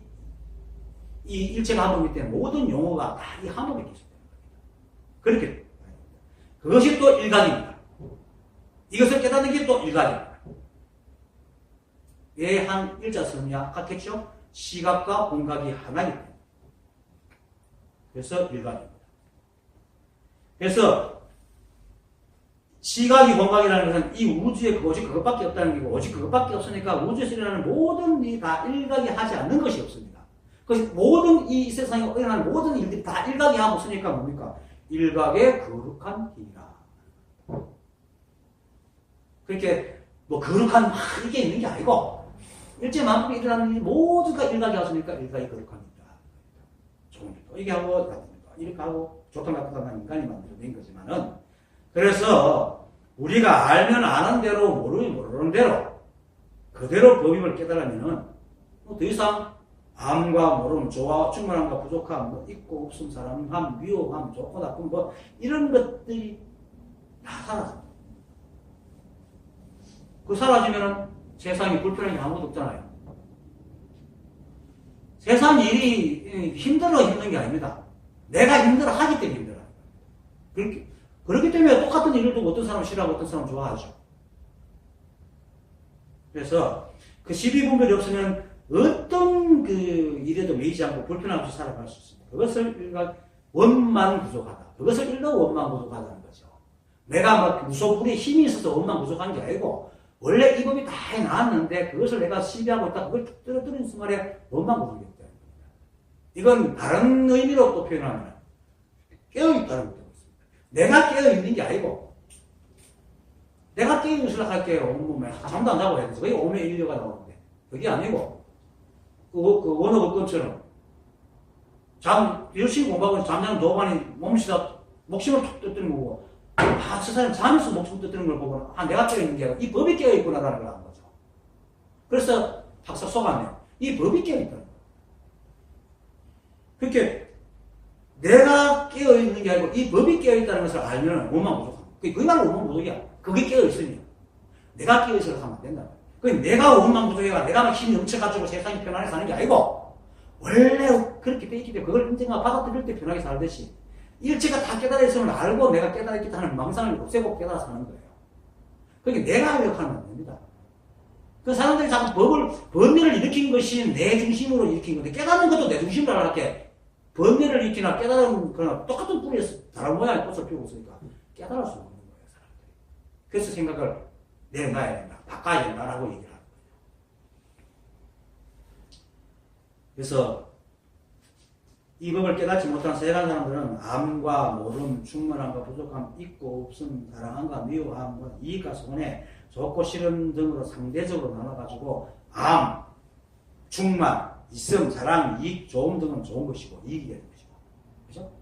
일체가 한법이기 때문에 모든 용어가 다 이 한법에 기술됩니다. 그렇게. 그것이 또 일각입니다. 이것을 깨닫는 게 또 일각입니다. 왜 한 일자성이야? 같겠죠? 시각과 공각이 하나이기 때문에. 그래서 일각입니다. 그래서 시각이 공각이라는 것은 이 우주에 오직 그것밖에 없다는 게고, 오직 그것밖에 없으니까 우주에서 일어나는 모든 일이 다 일각이 하지 않는 것이 없습니다. 그래서 모든 이 세상에 일어나는 모든 일들이 다 일각이 하고 있으니까 뭡니까? 일각의 거룩한 길이라. 그렇게 거룩한 이게 있는 게 아니고 일제만큼에 일어나는 일이 모두가 일각이 왔으니까 일각이 거룩한 길이라. 좋은 길도 이게 하고 나쁩니다. 이렇게 하고 좋다 나쁘다 인간이 만들어낸 거지만은, 그래서 우리가 알면 아는 대로 모르면 모르는 대로 그대로 법임을 깨달으면은 더 이상 암과 모름, 좋아, 충분함과 부족함, 있고 없음, 사람함, 위험함, 좋고 나쁨, 이런 것들이 다 사라집니다. 그 사라지면은 세상이 불편한 게 아무것도 없잖아요. 세상 일이 힘든 게 아닙니다. 내가 힘들어 하기 때문에 힘들어요. 그렇기 때문에 똑같은 일을 두고 어떤 사람은 싫어하고 어떤 사람은 좋아하죠. 그래서 그 시비분별이 없으면 어떤 그 일에도 매이지 않고 불편함 없이 살아갈 수 있습니다. 그것을 원만 부족하다. 그것을 일러 원만 부족하다는 거죠. 내가 막 무소불위에 힘이 있어서 원만 부족한 게 아니고, 원래 이 법이 다 해놨는데 그것을 내가 시비하고 있다. 그걸 떨어뜨리는 순간에 원만 부족했다는 겁니다. 이건 다른 의미로 또 표현하면 깨어있다는 것도 있습니다. 내가 깨어있는 게 아니고, 내가 깨어있으려 할게요. 잠도 안 자고 해야 돼서. 그게 오메 인류가 나오는데. 그게 아니고, 그 원어법권처럼 열심히 공부하고 잠자는 도반이 몸시다 목숨을 툭 떠뜨리는 거고, 저 사람 잠에서 목숨 떠뜨리는 걸 보고 내가 깨어있는 게 아니라 이 법이 깨어있구나라는 걸 아는 거죠. 그래서 탁 속았네. 이 법이 깨어있다. 그렇게 내가 깨어있는 게 아니고 이 법이 깨어있다는 것을 알면 원망부족합니다. 그야말로 원망부족이야. 그게 깨어있으면. 내가 깨어있어서 하면 안 된다. 내가 원망부족해가 내가 막 힘이 넘쳐가지고 세상이 편안하게 사는 게 아니고 원래 그렇게 돼 있기 때문에 그걸 인정하고 받아들일 때 편하게 살듯이 일체가 다 깨달아 있으면 알고 내가 깨달아 있겠다 하는 망상을 없애고 깨달아 사는 거예요. 그러니까 내가 하려고 하면 안 됩니다. 그 사람들이 자꾸 번뇌를 일으킨 것이 내 중심으로 일으킨 건데 깨닫는 것도 내 중심으로 하게 번뇌를 일으키나 깨달은 거나 똑같은 뿌리에서 다른 모양의 꽃을 피우고 있으니까 깨달을 수 없는 거예요. 사람들이. 그래서 생각을 내놔야 된다. 바꿔야 된다라고 얘기를 하는 거예요. 그래서 이 법을 깨닫지 못한 세간 사람들은 암과 모름, 충만함과 부족함, 있고 없음, 사랑함과 미워함과 이익과 손해, 좋고 싫은 등으로 상대적으로 나눠가지고 암, 충만, 있음, 자랑, 이익, 좋음 등은 좋은 것이고 이익이 되는 것이고 그죠?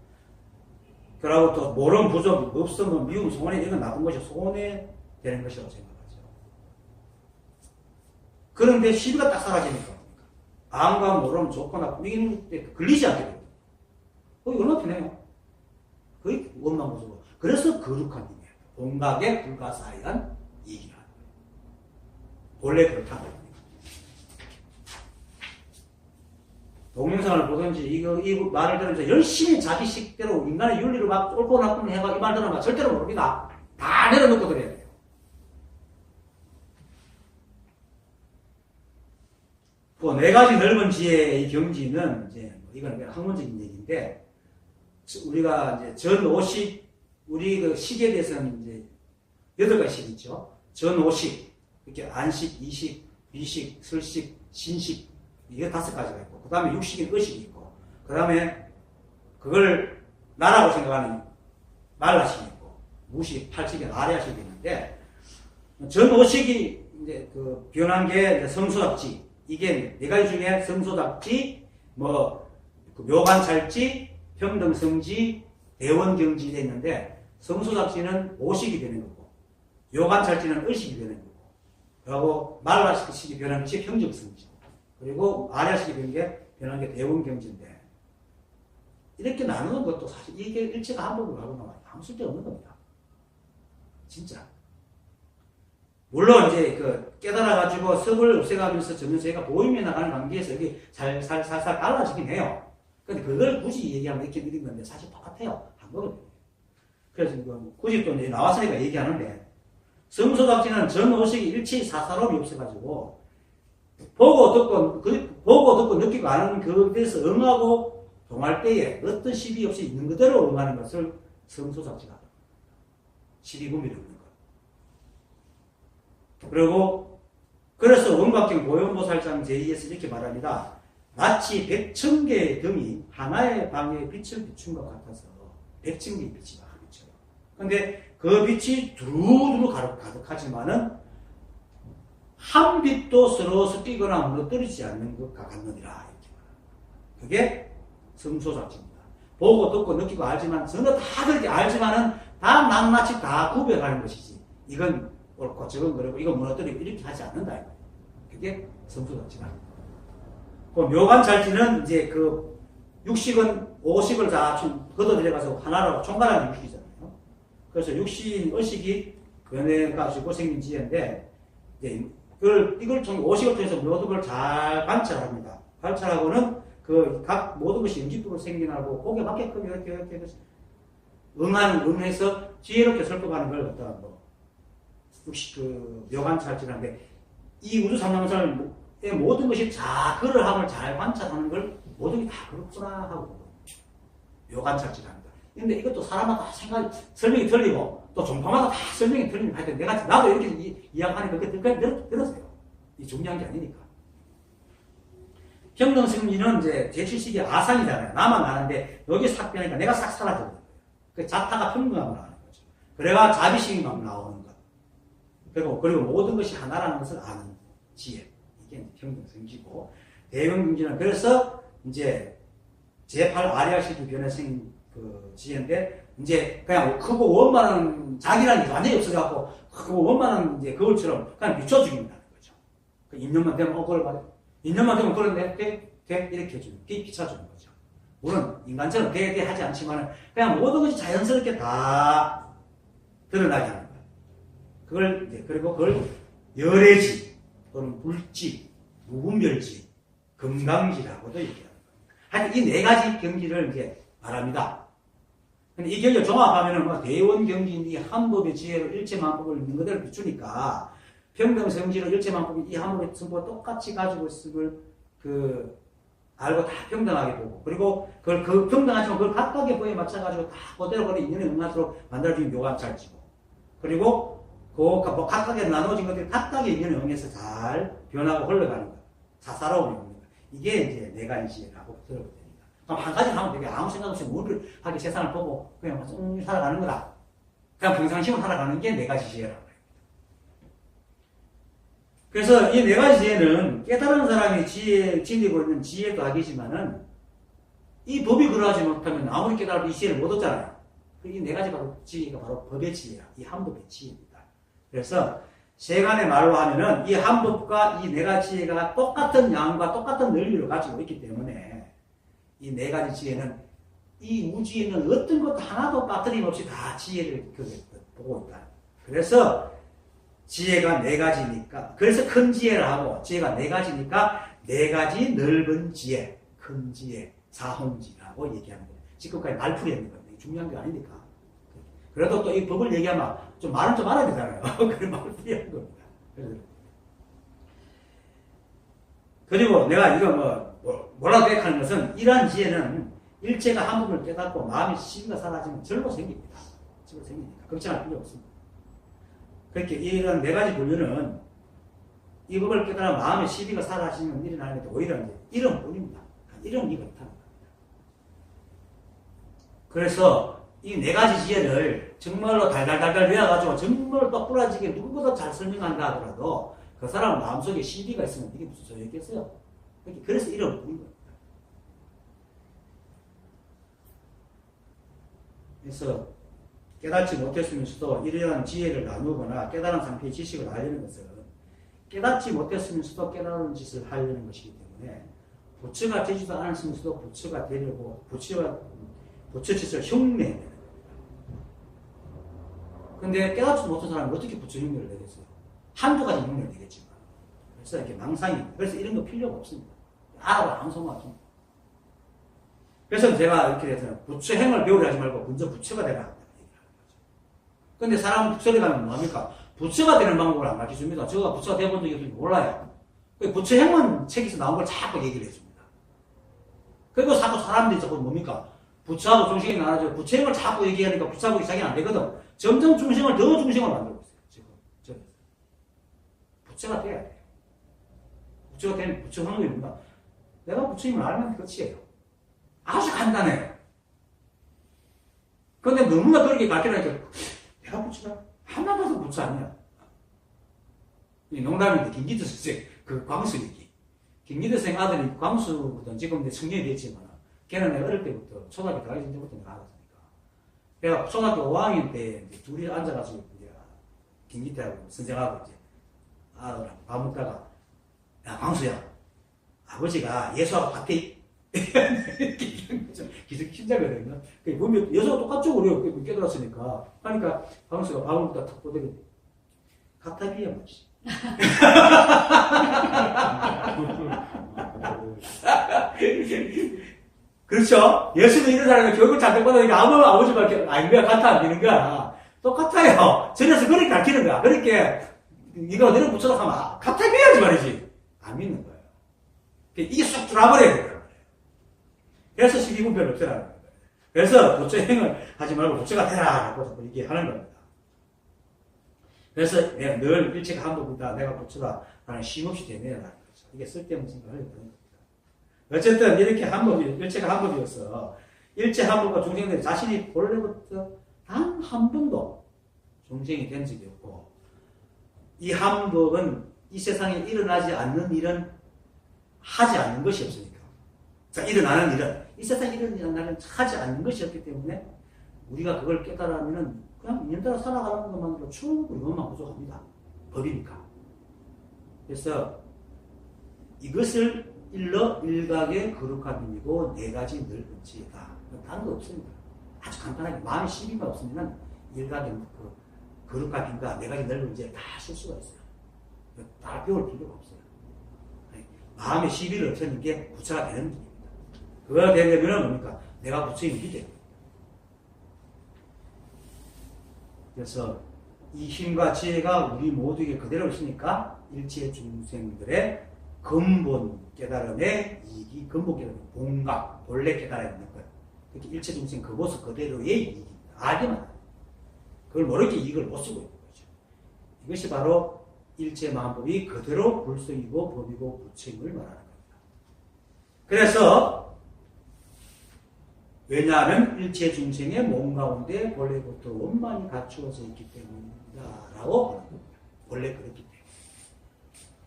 그리고 또 모름, 부족, 없음, 미움, 손해 이건 나쁜 것이 손해되는 것이라고 생각하죠. 그런데 시비가 딱 사라지니까 암과 모름, 좋고 나쁜 이게 걸리지 않게 됩니다. 거의 얼마나 편해요. 거의 원망부족으로. 그래서 거룩한 힘이에요. 온각에 불가사의한 이익이라는 거예요. 원래 그렇다는 겁니다. 동영상을 보든지 이 말을 들으면서 열심히 자기 식대로 인간의 윤리를 막 옳고 나쁜 해가 이 말 들으면 절대로 모릅니다. 다 내려놓고 들어야 돼요. 또 네 가지 넓은 지혜의 경지는 이제 이건 학문적인 얘기인데 우리가 이제 전오식 우리 그 식에 대해서는 이제 8가지씩 있죠. 전오식 이렇게 안식, 이식, 비식, 설식, 신식 이게 5가지가 있고 그 다음에 육식인 의식이 있고 그 다음에 그걸 나라고 생각하는 말라식이 있고 무식, 팔식이 아래아식이 있는데 전오식이 이제 그 변한 게 성소잡지 이게 4가지 중에 성소잡지 뭐 그 묘관찰지 평등성지 대원경지가 있는데 성소잡지는 오식이 되는 거고 묘관찰지는 의식이 되는 거고 그리고 말라식이 변한 것이 평정성지 그리고 아래식이 변한 게 대원경지인데 이렇게 나누는 것도 사실 이게 일체가 한복으로 가고 나면 아무 쓸데없는 겁니다. 진짜. 물론 이제 그 깨달아가지고 섭을 없애가면서 전면세가 보이며 나가는 관계에서 여기 살살 달라지긴 해요. 근데 그걸 굳이 얘기하면 이렇게 느린 건데 사실 똑같아요. 한복은. 그래서 굳이 또 이제 나왔으니까 얘기하는데 성소잡지는 전오식이 일체의 사사로움이 없어가지고 보고 듣고 느끼고 아는 그것에서 응하고 동할 때에 어떤 시비 없이 있는 그대로 응하는 것을 성소잡지가 합니다. 시비구미를 없는 것. 그리고 그래서 원각경 보현보살장 제2에서 이렇게 말합니다. 마치 100,000개의 등이 하나의 방에 빛을 비춘 것 같아서 100,000개의 빛이 막 비쳐요. 근데 그 빛이 두루두루 가득하지만은 한 빛도 서로 섞이거나 무너뜨리지 않는 것과 같느니라 이렇게 말합니다. 그게 성소잡지입니다. 보고 듣고 느끼고 알지만 전혀 다 그렇게 알지만은 다 낱낱이 다 구별하는 것이지. 이건 옳고 저건 그러고 이건 무너뜨리고 이렇게 하지 않는다. 그게 성소잡지다. 그 묘관찰지는 이제 그 육식은 오식을 다 걷어들여가지고 하나로 총괄하는 육식이잖아요. 그래서 육신, 의식이 변해가지고 생긴 지혜인데 이제 이걸 통해 오식을 통해서 모든 걸 잘 관찰합니다. 관찰하고는 그 각 모든 것이 인지법으로 생겨나고 고개 맞게끔 이렇게 응해서 지혜롭게 설법하는 걸 갖다가 뭐 육식 그 묘관찰지라는데 이 우주 삼랑설의 모든 것이 그러함을 잘 관찰하는 걸 모든 게 다 그렇구나 하고 묘관찰지랍니다. 근데 이것도 사람마다 설명이 틀리고 또 종파마다 다 설명이 틀리는 하여튼 나도 이렇게 이야기하니까 그렇게 들으세요. 이 중요한 게 아니니까. 평등성지는 이제 제7식이 아상이잖아요. 나만 아는데 여기 싹 빼니까 내가 싹 사라져버려요. 그 자타가 평등함을 아는 거죠. 그래가 자비심이 막 나오는 것. 그리고 모든 것이 하나라는 것을 아는 지혜. 이게 평등성지고 대원경지는 그래서 이제 제8 아리아식이 변해 생긴 그 지혜인데 이제 그냥 크고 원만한 자기라는 게 완전히 없어져갖고 크고 원만한 이제 거울처럼 그냥 비춰 죽인다는 거죠. 그 인연만 되면 그걸 말해. 인연만 되면 그걸 돼? 이렇게 해주는, 그게 비춰주는 거죠. 물론 인간처럼 돼 하지 않지만 그냥 모든 것이 자연스럽게 다 드러나게 하는 거예요. 그걸 이제 그리고 그걸 열애지 또는 불지, 무분별지, 금강지라고도 얘기하는 거예요. 하여튼 이 네 가지 경지를 이제 말합니다. 근데 이 경지를 종합하면은 뭐 대원 경지인 이 한법의 지혜로 일체만법을 있는 그대로 비추니까 평등성지로 일체만법이 이 한법의 성부가 똑같이 가지고 있음을 알고 다 평등하게 보고, 그리고 그걸 평등하지만 그걸 각각의 법에 맞춰가지고 다 그대로 그런 인연에 응하도록 만들어진 묘가 찰지고, 그리고 각각의 나눠진 것들이 각각의 인연에 응해서 잘 변하고 흘러가는 것, 사사로움이 오는 것. 이게 이제 네 가지 지혜라고 들어보게 됩니다. 그럼 한 가지를 하면 되게 아무 생각 없이 뭐를 하게 세상을 보고 그냥 살아가는 거다. 그냥 평상심으로 살아가는 게 네 가지 지혜라고. 그래서 이 네 가지 지혜는 깨달은 사람이 지니고 있는 지혜도 악이지만은 이 법이 그러하지 못하면 아무리 깨달아도 이 지혜를 못 얻잖아요. 이 네 가지 지혜가 바로 법의 지혜야. 이 한법의 지혜입니다. 그래서 세간의 말로 하면은 이 한법과 이 네 가지 지혜가 똑같은 양과 똑같은 넓이를 가지고 있기 때문에 이 네 가지 지혜는 이 우주에는 어떤 것도 하나도 빠뜨림없이 다 지혜를 보고 있다. 그래서 지혜가 네 가지니까, 그래서 큰 지혜를 하고, 지혜가 네 가지니까, 네 가지 넓은 지혜, 큰 지혜, 사홍지라고 얘기하는 거예요. 지금까지 말풀이 했는 건데, 중요한 게 아니니까. 그래도 또 이 법을 얘기하면 좀 말은 좀 알아야 되잖아요. 그래, 말풀이 하는 겁니다. 그리고 내가 이거 뭐라고 생각하는 것은, 이러한 지혜는 일체가 한 부분을 깨닫고 마음의 시비가 사라지면 절로 생깁니다. 절로 생기니까. 걱정할 필요 없습니다. 그렇게 이런 네 가지 분류는 이 법을 깨달아 마음의 시비가 사라지면 일어나는 게 오히려 이제 이름뿐입니다. 이름이 그렇다는 겁니다. 그래서 이 네 가지 지혜를 정말로 달달달달 외워가지고 정말 똑부러지게 누구보다 잘 설명한다 하더라도 그 사람 마음속에 시비가 있으면 이게 무슨 소용있겠어요? 그래서 이름뿐인 겁니다. 그래서 깨닫지 못했으면서도 이러한 지혜를 나누거나 깨달은 상태의 지식을 알려는 것은 깨닫지 못했으면서도 깨달은 짓을 하려는 것이기 때문에 부처가 되지도 않았으면서도 부처가 되려고 부처 짓을 흉내내는 겁니다. 근데 깨닫지 못한 사람은 어떻게 부처 흉내를 내겠어요? 한두 가지 흉내를 내겠지만. 그래서 이렇게 망상입니다. 그래서 이런 거 필요가 없습니다. 알아봐, 아무 소용없습니다. 그래서 제가 이렇게 해서 부처 행을 배우려 하지 말고 먼저 부처가 되라. 근데 사람은 부처에 가면 뭐합니까? 부처가 되는 방법을 안 가르쳐줍니다. 제가 부처가 되어본 적이 없는지 몰라요. 부처 행문 책에서 나온 걸 자꾸 얘기를 해줍니다. 그리고 자꾸 사람들이 자꾸 뭡니까? 부처하고 중생이 나눠져 부처 행을 자꾸 얘기하니까 부처하고 자기는 안 되거든. 점점 중생을 더 중생을 만들고 있어요. 지금. 부처가 돼야 돼요. 부처가 되는 부처 방법이 뭔가? 내가 부처님을 알면 끝이에요. 아주 간단해요. 근데 너무나 그렇게 가르쳐라니까 내가 부처다? 한만 봐도 부처 아니야. 이 농담인데, 김기태 선생, 광수 얘기. 김기태 선생 아들이 광수부터 지금 이제 청년이 됐지만, 걔는 내가 어릴 때부터, 초등학교 들어가기 전부터 내가 알았으니까. 내가 초등학교 5학년 때 둘이 앉아가지고, 이제, 김기태하고 선생하고 이제, 아들하고 밥 먹다가, 야, 광수야, 아버지가 예수하고 같아. 기적 심자거든요. 보면 여자가 똑같죠, 우리가 깨달았으니까. 하니까 방수가 밥을 먹다 탁 보더니 같아비야 뭐지. 그렇죠? 예수는 이런 사람이 교육을 잘 받으니까 아무 아버지밖에 아니면 같아 안 되는 거야. 똑같아요. 전에서 그렇게 가르치는 거야. 그렇게 이거 너를 붙여서 하면 같아비야지 말이지. 안 믿는 거예요. 이게 쑥 들어와버려야 돼요. 그래서 12분별 없애라는 거예요. 그래서 부처 행을 하지 말고 부처가 되라라고 얘기하는 겁니다. 그래서 내가 늘 일체가 한법이다. 내가 부처다. 라는 쉼없이 되뇌라는 거죠. 이게 쓸데없는 생각을 하려고 하는 겁니다. 어쨌든 이렇게 일체가 한법이어서 일체 한법과 중생들이 자신이 본래부터 단 한 번도 중생이 된 적이 없고 이 한법은 이 세상에 일어나지 않는 일은 하지 않는 것이 없으니까. 자, 일어나는 일은 이 세상에 일어나는 일은 하지 않는 것이었기 때문에 우리가 그걸 깨달으면 그냥 인연따라 살아가는 것만으로 충분히 그것만 부족합니다. 법이니까. 그래서 이것을 일러 일각의 거룩한 힘이고 네 가지 넓은 지혜다. 다른 거 없습니다. 아주 간단하게 마음에 시비가 없으면 일각의 그 거룩한 힘과 네 가지 넓은 지혜 다 쓸 수가 있어요. 따라 배울 필요가 없어요. 마음에 시비를 없애는 게 부처가 되는 길입니다. 그거가 되려면 뭡니까? 내가 부처님을 믿어요. 그래서 이 힘과 지혜가 우리 모두에게 그대로 있으니까 일체 중생들의 근본 깨달음의 이익이 근본 깨달음, 본각, 본래 깨달아 있는 것. 특히 일체 중생 그 모습 그대로의 이익입니다. 알기만 해요. 그걸 모르게 이익을 못 쓰고 있는 거죠. 이것이 바로 일체 만법이 그대로 불성이고 법이고 부처임을 말하는 겁니다. 그래서 왜냐하면 일체 중생의 몸 가운데 본래부터 원만히 갖추어져 있기 때문이다 라고 하는 겁니다. 원래 그렇기 때문에.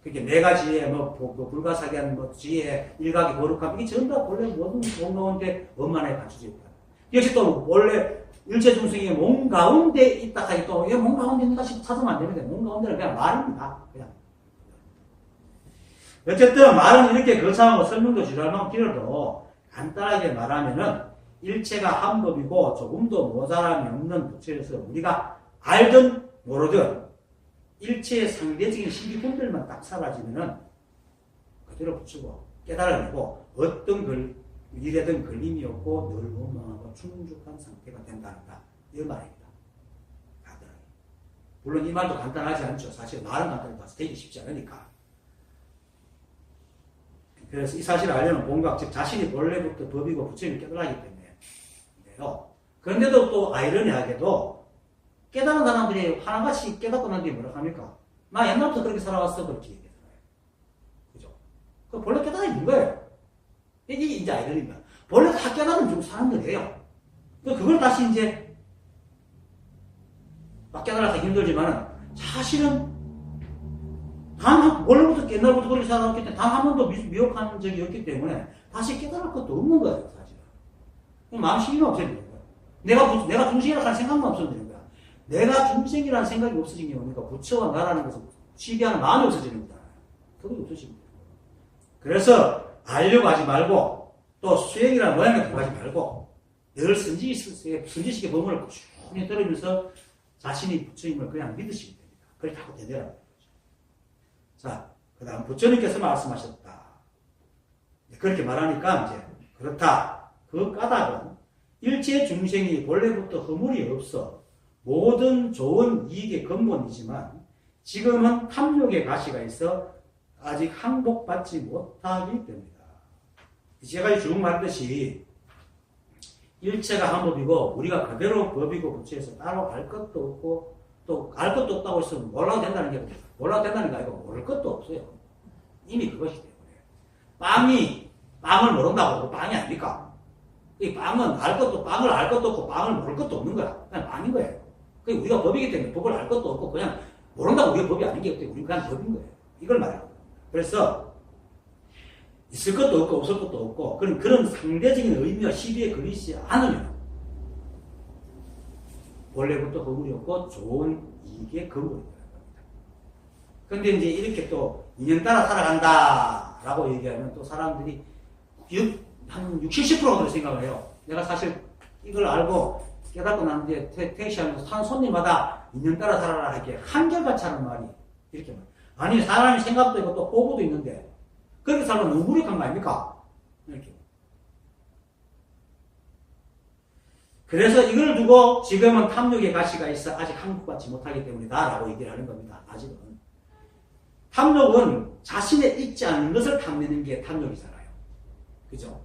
그게 네 가지의 불가사기한 지혜, 일각의 거룩함, 이게 전부 다 본래 모든 몸 가운데 원만하게 갖춰져 있다. 역시 또 원래 일체 중생의 몸 가운데 있다 하니 또, 왜 몸 가운데 있다 찾으면 안 되는데, 몸 가운데는 그냥 말입니다. 그냥. 어쨌든 말은 이렇게 거창하고 설명도 지루할 만큼 길어도 간단하게 말하면은 일체가 한 법이고 조금도 모자람이 없는 부처에서 우리가 알든 모르든 일체의 상대적인 시비분별만 딱 사라지면은 그대로 부처고 깨달아내고 어떤 일에든 걸림이 없고 늘 원망하고 충족한 상태가 된다는다. 이 말입니다. 간단하게. 물론 이 말도 간단하지 않죠. 사실 말은 간단히 봐서 되기 쉽지 않으니까. 그래서 이 사실을 알려면 본각, 즉 자신이 본래부터 법이고 부처님을 깨달았기 때문에요. 그런데도 또 아이러니하게도 깨달은 사람들이 하나같이 깨닫고 난 뒤에 뭐라 합니까? 나 옛날부터 그렇게 살아왔어. 그렇게 얘기하잖아요. 그죠? 그 본래 깨달아 있는 거예요. 이게 이제 아이러니입니다. 본래 다 깨달은 중 사람들이에요. 그걸 다시 이제 막 깨달아서 힘들지만은 사실은 원래부터 옛날부터 그렇게 살아왔기 때문에 단 한 번도 미혹한 적이 없기 때문에 다시 깨달을 것도 없는 거예요, 사실은. 마음 시비가 없어지는 거예요. 내가 중생이라고 할 생각만 없어지는 거야. 내가 중생이라는 생각이 없어진 게 뭡니까? 부처와 나라는 것을 시비하는 마음이 없어지는 거잖아요. 그것도 없어지는 거예요. 그래서 알려고 하지 말고 또 수행이라는 모양에 들어가지 말고 늘 선지식의 법문을 꾸준히 들으면서 자신이 부처님을 그냥 믿으시면 됩니다. 그렇게 하고 되더라는 거죠. 자, 그 다음 부처님께서 말씀하셨다. 그렇게 말하니까 이제 그렇다. 그 까닭은 일체 중생이 본래부터 허물이 없어 모든 좋은 이익의 근본이지만 지금은 탐욕의 가시가 있어 아직 항복받지 못하기 때문이다. 제가 쭉 말했듯이 일체가 한 법이고 우리가 그대로 법이고 부처에서 따로 알 것도 없고 또 알 것도 없다고 했으면 몰라도 된다는 게 몰라도 된다는 게 아니고 모를 것도 없어요. 이미 그것이 때문에 빵을 모른다고 빵이 아닙니까? 이 빵은 빵을 알 것도 없고 빵을 모를 것도 없는 거야. 그냥 빵인 거예요. 그게 우리가 법이기 때문에 법을 알 것도 없고 그냥 모른다고 우리가 법이 아닌 게 없기 때문에 우리가 그냥 법인 거예요. 이걸 말하는 거예요. 그래서 있을 것도 없고 없을 것도 없고 그런 상대적인 의미와 시비에 걸리지 않으면 원래부터 허물이 없고 좋은 이익의 근본이 되는 겁니다. 그런데 이제 이렇게 또 인연 따라 살아간다라고 얘기하면 또 사람들이 한 60, 70%가 그렇게 생각을 해요. 내가 사실 이걸 알고 깨닫고 난 뒤에 택시하면서 타는 손님마다 인연 따라 살아라 이렇게 한결같이 하는 말이 이렇게 말해요. 아니 사람이 생각도 있고 또 호구도 있는데 그렇게 살면 너무 무력한 거 아닙니까? 이렇게. 그래서 이걸 두고 지금은 탐욕의 가시가 있어 아직 항복받지 못하기 때문이다 라고 얘기를 하는 겁니다. 아직은. 탐욕은 자신에 있지 않은 것을 탐내는 게 탐욕이잖아요. 그죠?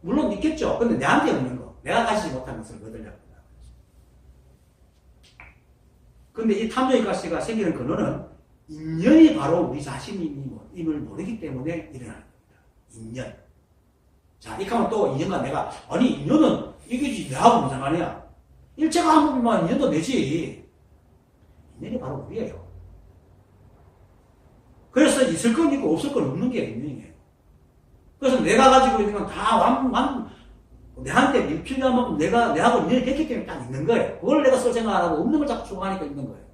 물론 있겠죠. 근데 내한테 없는 거. 내가 가지지 못한 것을 얻으려고 한다. 근데 이 탐욕의 가시가 생기는 근원은 인연이 바로 우리 자신임을 모르기 때문에 일어나는 겁니다. 인연. 자, 이렇게 하면 또 인연과 내가, 아니, 인연은 이거지, 내하고 무슨 상관이야? 일체가 한 번만 인연도 내지. 인연이 바로 우리예요. 그래서 있을 건 있고 없을 건 없는 게 인연이에요. 그래서 내가 가지고 있는 건 다 내한테 밀필요한 만큼 내하고 인연이 됐기 때문에 딱 있는 거예요. 그걸 내가 쓸 생각 안 하고 없는 걸 자꾸 추구하니까 있는 거예요.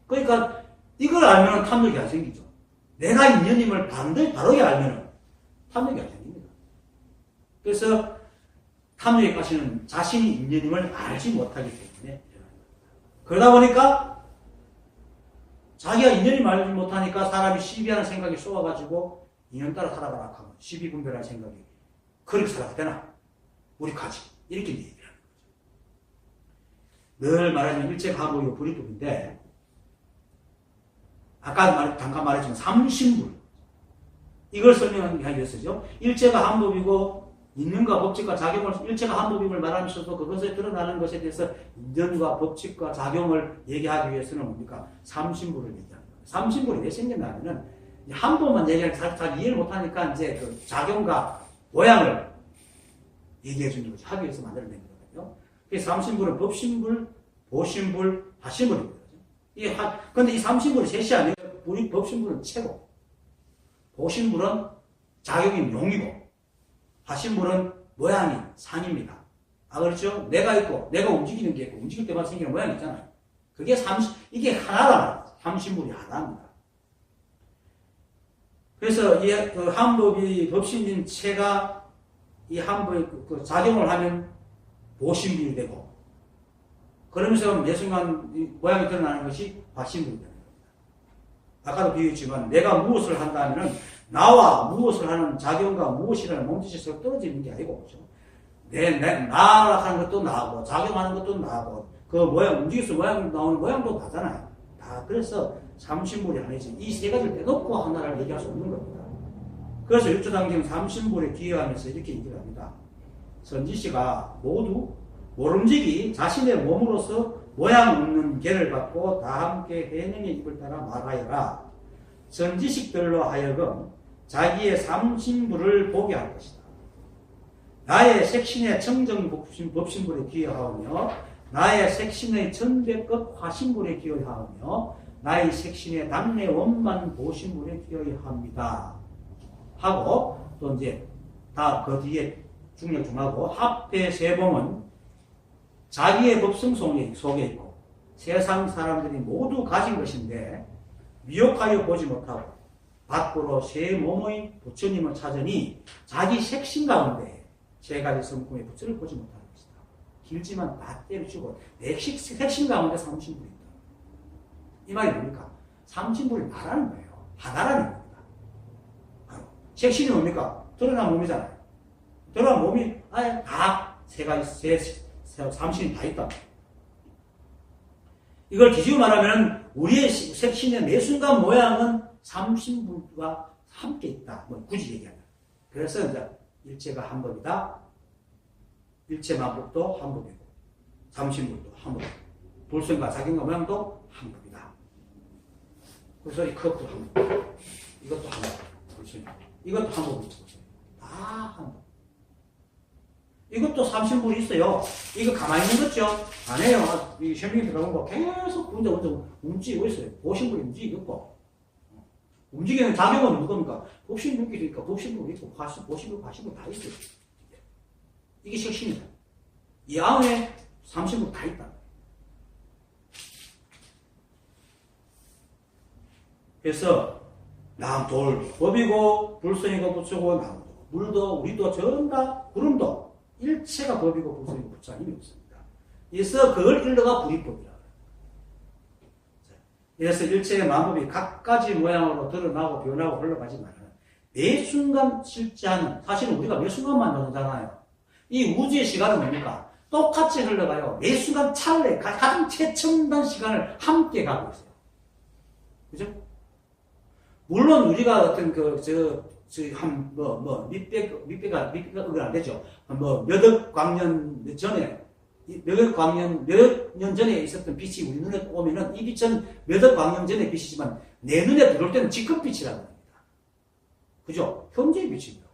그러니까 이걸 알면 탐욕이 안 생기죠. 내가 인연임을 반드시 바르게 알면 탐욕이 안 생깁니다. 그래서 탐욕에 빠지는 자신이 인연임을 알지 못하기 때문에 그러다 보니까 자기가 인연임을 알지 못하니까 사람이 시비하는 생각이 쏘아가지고 인연 따라 살아가라 하면 시비 분별할 생각이 그렇게 살아도 되나? 우리 가지 이렇게 얘기하는 거죠. 늘 말하면 일체감옥이 불이법인데 아까 잠깐 말했지만 삼신불 이걸 설명하기 위해서죠. 일체가 한 법이고 인연과 법칙과 작용을 일체가 한 법임을 말하면서도 그것에 드러나는 것에 대해서 인연과 법칙과 작용을 얘기하기 위해서는 뭡니까? 삼신불을 얘기하는 거예요. 삼신불이 왜 생겼냐면은 한 번만 얘기하면 잘 이해를 못하니까 이제 그 작용과 모양을 얘기해 주는 거죠. 하기 위해서 만들어낸 거거든요. 그래서 삼신불은 법신불, 보신불, 하신불입니다. 근데 이 삼신불이 셋이 아니에요. 우리 법신불은 최고. 보신불은 작용이 용이고, 하신불은 모양이 상입니다. 그렇죠? 내가 있고, 내가 움직이는 게 있고, 움직일 때만 생기는 모양이 있잖아요. 그게 이게 하나라. 삼신불이 하나입니다. 그래서 이 한법이 법신인 체가 이 한법의 그 작용을 하면 보신불이 되고, 그러면서 매 순간 모양이 드러나는 것이 화신불이 되는 겁니다. 아까도 비유했지만 내가 무엇을 한다면 나와 무엇을 하는 작용과 무엇이라는 몸짓에서 떨어지는 게 아니고 그렇죠? 나라 하는 것도 나고 작용하는 것도 나고 그 모양 움직여서 모양 나오는 모양도 나잖아요. 다 그래서 삼신불이 아니지 이 세 가지를 떼놓고 하나를 얘기할 수 없는 겁니다. 그래서 일조당경 삼신불에 기여하면서 이렇게 얘기를 합니다. 선지씨가 모두 모름지기 자신의 몸으로서 모양 없는 개를 갖고 다 함께 해능의 입을 따라 말하여라. 선지식들로 하여금 자기의 삼신불을 보게 할 것이다. 나의 색신의 청정법신불에 기여하오며 나의 색신의 천백급 화신불에 기여하오며 나의 색신의 당내 원만 보신불에 기여합니다. 하고 또 이제 다 그 뒤에 중력 중하고 합해 세범은 자기의 법성 속에 있고 세상 사람들이 모두 가진 것인데 미혹하여 보지 못하고 밖으로 새 몸의 부처님을 찾으니 자기 색신 가운데 세 가지 성품의 부처를 보지 못하는 것이다. 길지만 다 때려치고 내 색신 가운데 삼신불이 있다. 이 말이 뭡니까? 삼신불이 나라는 거예요. 하나라는 겁니다. 바로 색신이 뭡니까? 드러난 몸이잖아요. 드러난 몸이 아예 다 세 가지 삼신이 다 있다. 이걸 뒤집어 말하면 우리의 색신의 매 순간 모양은 삼신불과 함께 있다. 뭐 굳이 얘기하면. 그래서 이제 일체가 한 법이다. 일체만법도 한 법이고 삼신불도 한 법이고 불성과 작용과 모양도 한 법이다. 그래서 이 컵도 한 법, 이것도 한 법, 불성, 이것도 한 법이고 다 한 법. 이것도 삼신불이 있어요. 이거 가만히 있는 거죠? 아니에요. 이 셔밍이 들어간 거 계속 혼자 움직이고 있어요. 보신불이 움직이고 있고. 움직이는 작용은 누굽니까? 법신불이 있고, 법신불이 있고, 보신불, 화신불 다 있어요. 이게 색신이다. 이 안에 삼신불 다 있다. 그래서 돌, 법이고, 불성이고, 부처고, 나무도, 물도, 우리도, 전부 다, 구름도, 일체가 법이고 불성이고 부처 힘이 없습니다. 그래서 그걸 일러가 불이법이라. 그래서 일체의 만법이 각가지 모양으로 드러나고 변하고 흘러가지만 매 순간 실제하는 사실은 우리가 매 순간만 나오잖아요. 이 우주의 시간은 뭡니까? 똑같이 흘러가요. 매 순간 찰나에 가장 최첨단 시간을 함께 가고 있어요. 그죠? 물론 우리가 어떤 밑배가 안 되죠. 몇억 광년 전에, 몇 년 전에 있었던 빛이 우리 눈에 오면은 이 빛은 몇억 광년 전의 빛이지만 내 눈에 들어올 때는 지금 빛이라는 겁니다. 그죠? 현재의 빛입니다.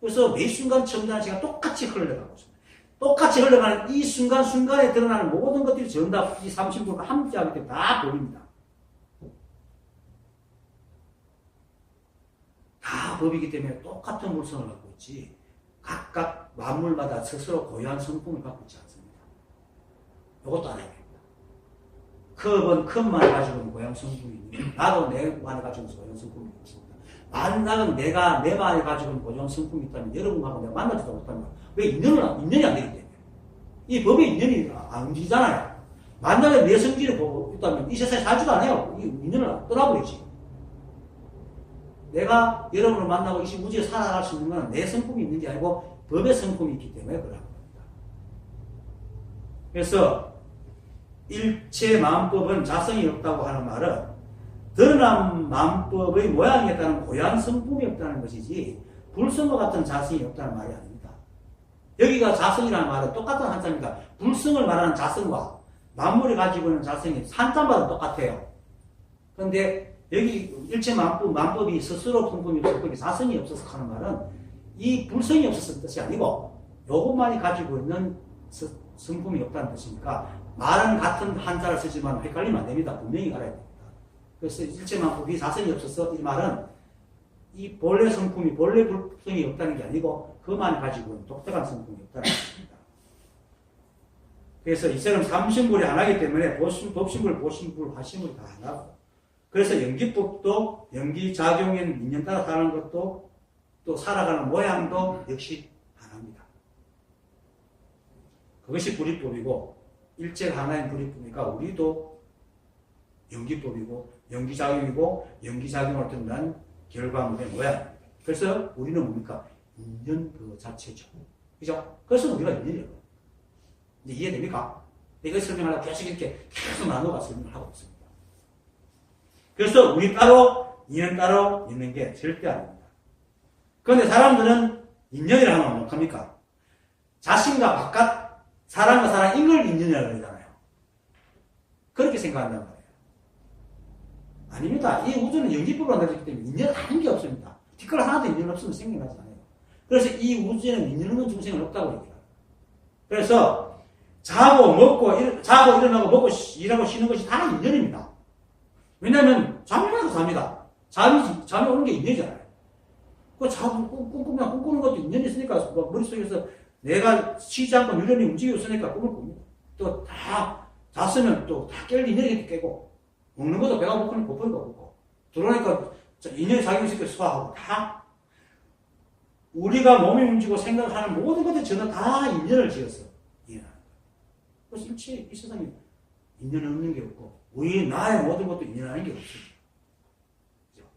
그래서 매 순간 첨단한 시간 똑같이 흘러가고 있습니다. 똑같이 흘러가는 이 순간순간에 드러나는 모든 것들이 전부 다 이 삼신불과 함께하기 때문에 다 보입니다. 다 법이기 때문에 똑같은 물성을 갖고 있지 각각 만물마다 스스로 고유한 성품을 갖고 있지 않습니다. 이것도 알아야 됩니다. 컵은 컵만 가지고는 고향 성품이 있는 거예요. 나도 내만 가지고는 고향 성품이 있습니다. 만약은 내가 내만 가지고는 고향 성품이 있다면 여러분하고 내가 만나지도 못하는 거야. 왜 인연이 안 되기 때문에. 이 법의 인연이 안 움직이잖아요. 만약에 내 성질을 보고 있다면 이 세상에 살지도 않아요. 이 인연을 떠나버리지. 내가 여러분을 만나고 이 우주에 살아갈 수 있는 건 내 성품이 있는 게 아니고 법의 성품이 있기 때문에 그러는 겁니다. 그래서 일체 마음법은 자성이 없다고 하는 말은 드러난 마음법의 모양에 따른 고양 성품이 없다는 것이지 불성과 같은 자성이 없다는 말이 아닙니다. 여기가 자성이라는 말은 똑같은 한자입니다. 불성을 말하는 자성과 만물이 가지고 있는 자성이 한자마다 똑같아요. 그런데 여기 일체 만법이 스스로 성품이 없었고 자성이 없어서 하는 말은 이 불성이 없었을 뜻이 아니고 요것만이 가지고 있는 성품이 없다는 뜻이니까 말은 같은 한자를 쓰지만 헷갈리면 안 됩니다. 분명히 알아야 됩니다. 그래서 일체 만법이 자성이 없어서 이 말은 이 본래 성품이 본래 불성이 없다는 게 아니고 그만이 가지고 있는 독특한 성품이 없다는 뜻입니다. 그래서 이처럼 삼신불이 하나이기 때문에 법신불, 보신불, 화신불이 다 하나고 그래서 연기법도 연기작용인 인연 따라 사는 것도 또 살아가는 모양도 역시 하나입니다. 그것이 불이법이고 일체가 하나인 불이법이니까 우리도 연기법이고 연기작용이고 연기작용을 통한 결과물의 모양입니다. 그래서 우리는 뭡니까? 인연 그 자체죠. 그죠? 그래서 우리가 인연이에요. 이제 이해됩니까? 이걸 설명하려고 계속 나누어가 설명을 하고 있습니다. 그래서 우리 따로 인연 따로 있는 게 절대 아닙니다. 그런데 사람들은 인연이라 하면 뭐합니까? 자신과 바깥 사람과 사람 이걸 인연이라고 그러잖아요. 그렇게 생각한단 말이에요. 아닙니다. 이 우주는 연기법으로 만들어졌기 때문에 인연 아닌 게 없습니다. 뒷걸 하나도 인연 없으면 생겨나지 않아요. 그래서 이 우주에는 인연 없는 중생은 없다고 얘기해요. 그래서 자고 일어나고 먹고 일하고 쉬는 것이 다 인연입니다. 왜냐면 잠이 나서 잡니다. 잠이 오는 게 인연이잖아요. 그 꿈꾸는 것도 인연이 있으니까 머릿속에서 내가 쉬지 않고 유연히 움직이고 있으니까 꿈을 꿉니다. 또 다 잤으면 또 다 깰 인연이 깨고 먹는 것도 배가 고프면 고프니까 고프고 들어오니까 인연이 자기시켜 소화하고 다 우리가 몸이 움직이고 생각하는 모든 것들 저는 다 인연을 지었어. 그래서 일체 이 세상에 인연 없는 게 없고 우리 나의 모든 것도 인연하는 게 없습니다. 그렇죠?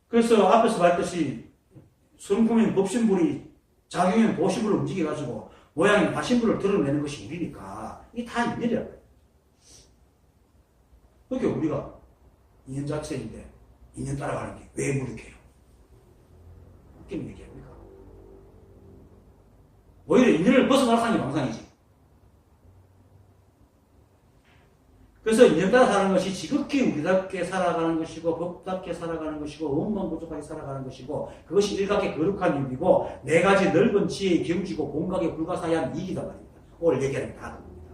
그래서 앞에서 말했듯이 성품인 법신불이 작용인 보신불을 움직여가지고 모양인 화신불을 드러내는 것이 우리니까 이게 다 인연이라고 해요. 그러니까 우리가 인연 자체인데 인연 따라가는 게 왜 무력해요? 웃기는 얘기합니까? 오히려 인연을 벗어나가는 게 망상이지. 그래서 인연 따라 사는 것이 지극히 우리답게 살아가는 것이고 법답게 살아가는 것이고 원망부족하게 살아가는 것이고 그것이 일각의 거룩한 유비고 네 가지 넓은 지혜의 경지고 공각의 불가사의한 이익이다 말입니다. 오늘 얘기하는 게 다 그겁니다.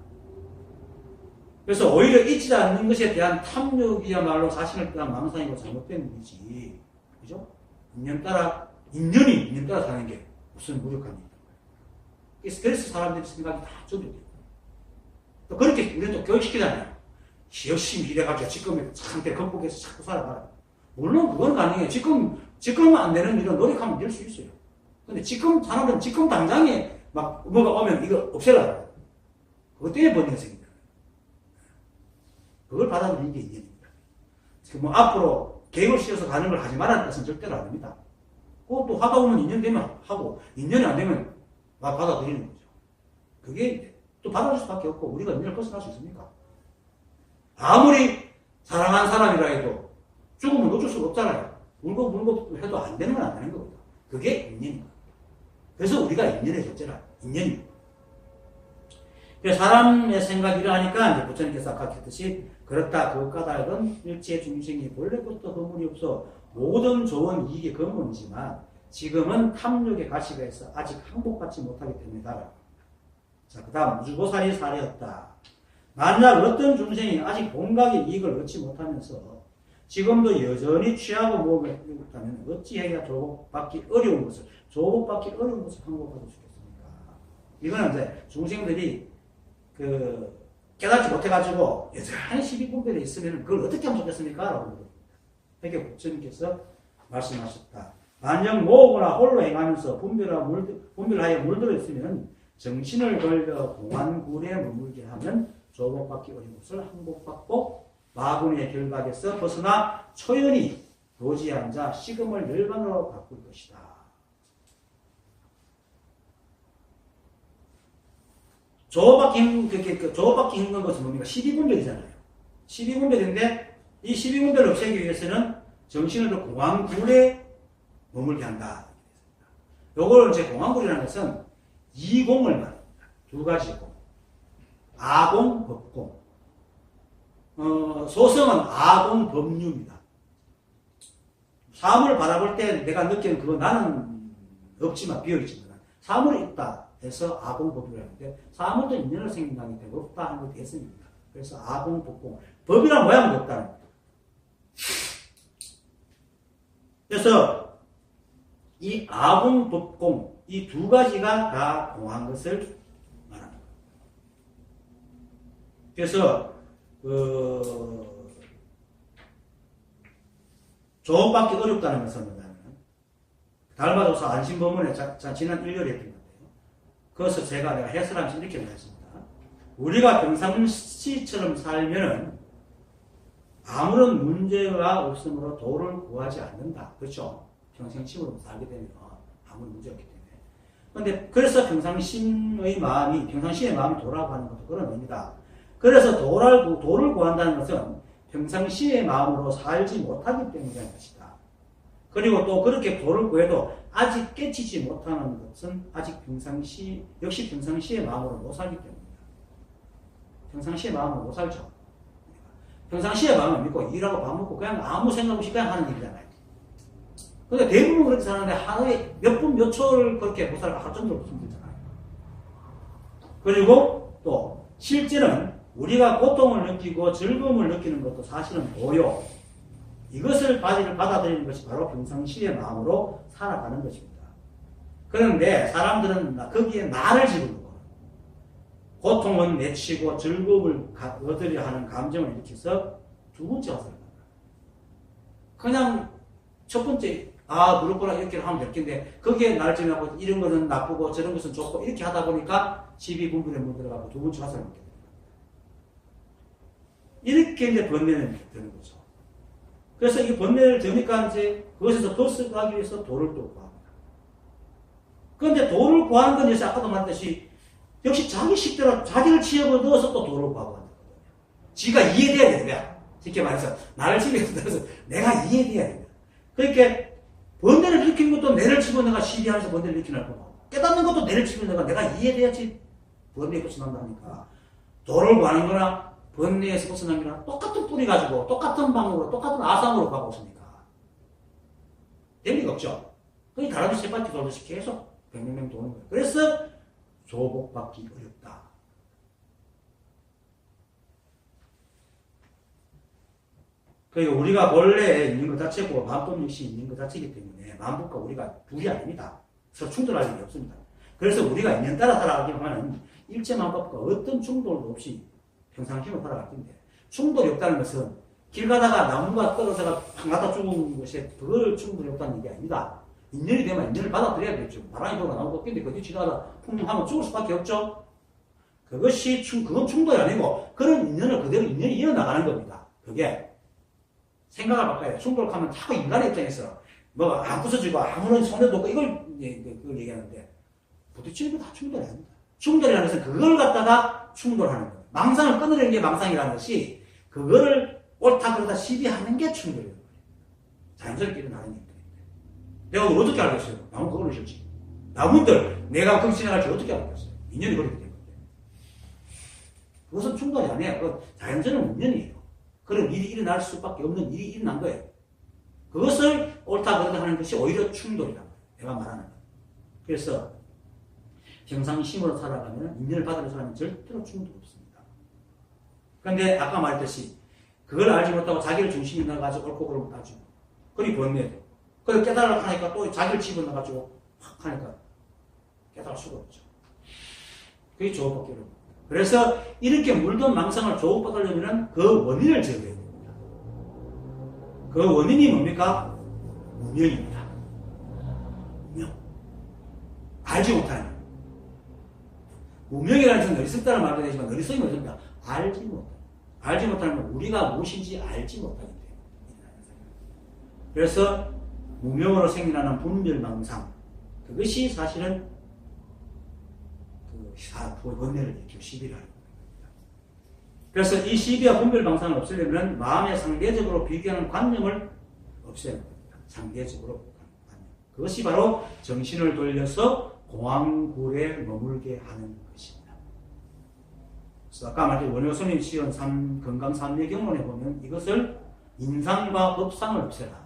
그래서 오히려 잊지 않는 것에 대한 탐욕이야말로 자신을 대한 망상이고 잘못된 일이지. 그죠? 인연 따라 사는 게 무슨 무력함이 있다. 그래서 사람들의 생각이 다 조절돼요. 또 그렇게 우리는 또 교육시키잖아요. 열심히 일해가지고 지금 상태 극복해서 자꾸 살아가라. 물론 그건 가능해요. 지금 안 되는 일은 노력하면 될 수 있어요. 근데 지금 사람들은 지금 당장에 막 뭐가 오면 이거 없애라. 그것 때문에 번뇌가 생깁니다. 그걸 받아들이는 게 인연입니다. 뭐 앞으로 계획을 씌워서 가는 걸 하지 말라는 뜻은 절대로 아닙니다. 그것도 하다 보면 인연 되면 하고 인연이 안 되면 막 받아들이는 거죠. 그게 또 받아줄 수밖에 없고 우리가 인연을 벗어날 수 있습니까? 아무리 사랑한 사람이라 해도 죽으면 놓칠 수가 없잖아요. 울고 해도 안 되는 건 안 되는 겁니다. 그게 인연입니다. 그래서 우리가 인연의 존재라. 인연입니다. 그래서 사람의 생각이 이러하니까 이제 부처님께서 아까 했듯이 그렇다 그 까닭은 일체 중생이 본래부터 허물이 없어 모든 좋은 이익의 근본이지만 지금은 탐욕의 가시가 있어 아직 항복받지 못하기 때문이다. 자, 그 다음 무주보살이 사례였다. 만약 어떤 중생이 아직 본각의 이익을 얻지 못하면서 지금도 여전히 취하고 먹고 있다면 어찌해야 조복받기 어려운 것을 항복하고 싶겠습니까? 이거는 이제 중생들이 깨닫지 못해가지고 여전히 시비분별에 있으면 그걸 어떻게 하면 좋겠습니까? 라고 물어봅니다. 이렇게 부처님께서 말씀하셨다. 만약 모으거나 홀로 행하면서 분별하여 물들어 있으면 정신을 걸려 공안굴에 머물게 하면 조복받기 어려운 것을 항복받고 마군의 결박에서 벗어나 초연히 도지에 앉아 식음을 열반으로 바꿀 것이다. 조업받기 힘든 것은 뭡니까? 12분별이잖아요. 12분별인데 이 12분별을 없애기 위해서는 정신을 공안굴에 머물게 한다. 요걸 이제 공안굴이라는 것은 이공을 말합니다. 두 가지 공. 아공, 법공. 소성은 아공, 법류입니다. 사물을 바라볼 때 내가 느끼는 그거 나는 없지만 비어있지만 사물이 있다 해서 아공, 법류라는데 사물도 인연을 생긴다는 게 없다 하는 것도 예습입니다. 그래서 아공, 법공. 법이란 모양도 없다는 거예요. 그래서 이 아공, 법공 이 두 가지가 다 공한 것을 말합니다. 그래서 조업받기 어렵다는 것은 뭐냐면 달마도사 안심법문에 지난 1월에 했던 건데요. 그것을 내가 해설하면서 이렇게 말했습니다. 우리가 평상시처럼 살면은 아무런 문제가 없으므로 도를 구하지 않는다. 그렇죠? 평상심으로 살게 되면 아무런 문제가 없기 때문에. 그런데 그래서 평상시의 마음이 도라고 하는 것도 그런 의미다. 그래서 도를 구한다는 것은 평상시의 마음으로 살지 못하기 때문이라는 것이다. 그리고 또 그렇게 도를 구해도 아직 깨치지 못하는 것은 아직 역시 평상시의 마음으로 못 살기 때문이다. 평상시의 마음으로 못 살죠. 평상시에 마음을 믿고 일하고 밥 먹고 그냥 아무 생각 없이 그냥 하는 일이잖아요. 근데 대부분 그렇게 사는데 하루에 몇 분, 몇 초를 그렇게 못 살고 하루 종일 힘들잖아요. 그리고 또 실제는 우리가 고통을 느끼고 즐거움을 느끼는 것도 사실은 도요. 이것을 받아들이는 것이 바로 평상시의 마음으로 살아가는 것입니다. 그런데 사람들은 거기에 나를 집어넣고 고통은 내치고 즐거움을 얻으려 하는 감정을 일으켜서 두 번째 화살을 받는다. 그냥 첫 번째 그렇구나 이렇게 하면 될 텐데 거기에 나를 집어넣고 이런 것은 나쁘고 저런 것은 좋고 이렇게 하다 보니까 시비분별에 물들어가고 두 번째 화살을 받게 됩니다. 이렇게 이제 번뇌는 되는 거죠. 그래서 이 번뇌를 드니까 이제 그것에서 벗어나기 위해서 도를 또 구합니다. 그런데 도를 구하는 건 이제 아까도 말했듯이 역시 자기 식대로 자기를 취업을 넣어서 또 도를 구하고 한다. 지가 이해돼야 되는 거야. 쉽게 말해서 나를 집에서 넣어서 내가 이해돼야 된다. 그러니까 번뇌를 일으키는 것도 내를 집어넣어가 시비하면서 번뇌를 일으키는 거고 깨닫는 것도 내를 집어넣어가 내가 이해돼야지 번뇌에 벗어난다니까. 도를 구하는 거나 번뇌에서 벗어나는 거나 똑같은 뿌리 가지고 똑같은 방법으로 똑같은 아상으로 가고 있으니까 될 리가 없죠. 그게 다람쥐 세 바퀴 돌듯이 계속 뱅뱅뱅 도는 거예요. 그래서 조복받기 어렵다. 그러니까 우리가 본래 있는 것 자체고 마음법 역시 있는 것 자체이기 때문에 마음법과 우리가 둘이 아닙니다. 서로 충돌할 일이 없습니다. 그래서 우리가 인연 따라 살아가기만 일체 마음법과 어떤 충돌도 없이 평상시로 살아갈 텐데 충돌이 없다는 것은 길 가다가 나무가 떨어져가 팍 맞아 죽은 것에 그걸 충돌이 없다는 얘기 아닙니다. 인연이 되면 인연을 받아들여야겠죠. 바람이 불어가 나무가 뀌는데 그뒤 지나가다 풍 하면 죽을 수밖에 없죠. 그건 충돌이 아니고 그런 인연을 그대로 인연이 이어나가는 겁니다. 그게 생각을 바꿔야 돼. 충돌하면 자꾸 인간의 입장에서 뭐가 안 부서지고 아무런 손해도 없고 그걸 얘기하는데 부딪히는 거 다 충돌이 아닙니다. 충돌이라는 것은 그걸 갖다가 충돌하는 거예요. 망상을 끊어내는 게 망상이라는 것이 그거를 옳다 그러다 시비하는 게 충돌이에요. 자연스럽게 일어나는 일들인데 내가 그걸 어떻게 알겠어요? 나무 그걸로 싫지. 나무들 내가 거기 지나갈지 어떻게 알겠어요? 인연이 그렇게 된 건데 그것은 충돌이 아니에요. 그건 자연스러운 인연이에요. 그런 일이 일어날 수밖에 없는 일이 일어난 거예요. 그것을 옳다 그러다 하는 것이 오히려 충돌이라는 거예요. 내가 말하는 거예요. 그래서 평상심으로 살아가면 인연을 받는 사람은 절대로 충돌 없습니다. 그런데 아까 말했듯이 그걸 알지 못하고 자기를 중심에 넣어가지고 옳고 그름을 따지고 그리 번뇌도 그걸 깨달으려고 하니까 또 자기를 집어넣어가지고 확 하니까 깨달을 수가 없죠. 그게 조업받기 어렵습니다. 그래서 이렇게 물든 망상을 조국받으려면 그 원인을 제거해야 됩니다. 그 원인이 뭡니까? 무명입니다. 무명. 알지 못하는. 무명이라는 것은 어리석다는 말도 되지만 어리석이 뭐습니까? 알지 못하는. 알지 못하는 건 우리가 무엇인지 알지 못하기 때문에. 그래서 무명으로 생겨나는 분별망상, 그것이 사실은 그 원내를 일으키고 시비를 하는 겁니다. 그래서 이 시비와 분별망상을 없애려면 마음의 상대적으로 비교하는 관념을 없애야 합니다. 상대적으로 관념. 그것이 바로 정신을 돌려서 공황굴에 머물게 하는 것입니다. 그래서 아까 말했던 원효선이 지은 건강삼례경론에 보면 이것을 인상과 법상을 없애라.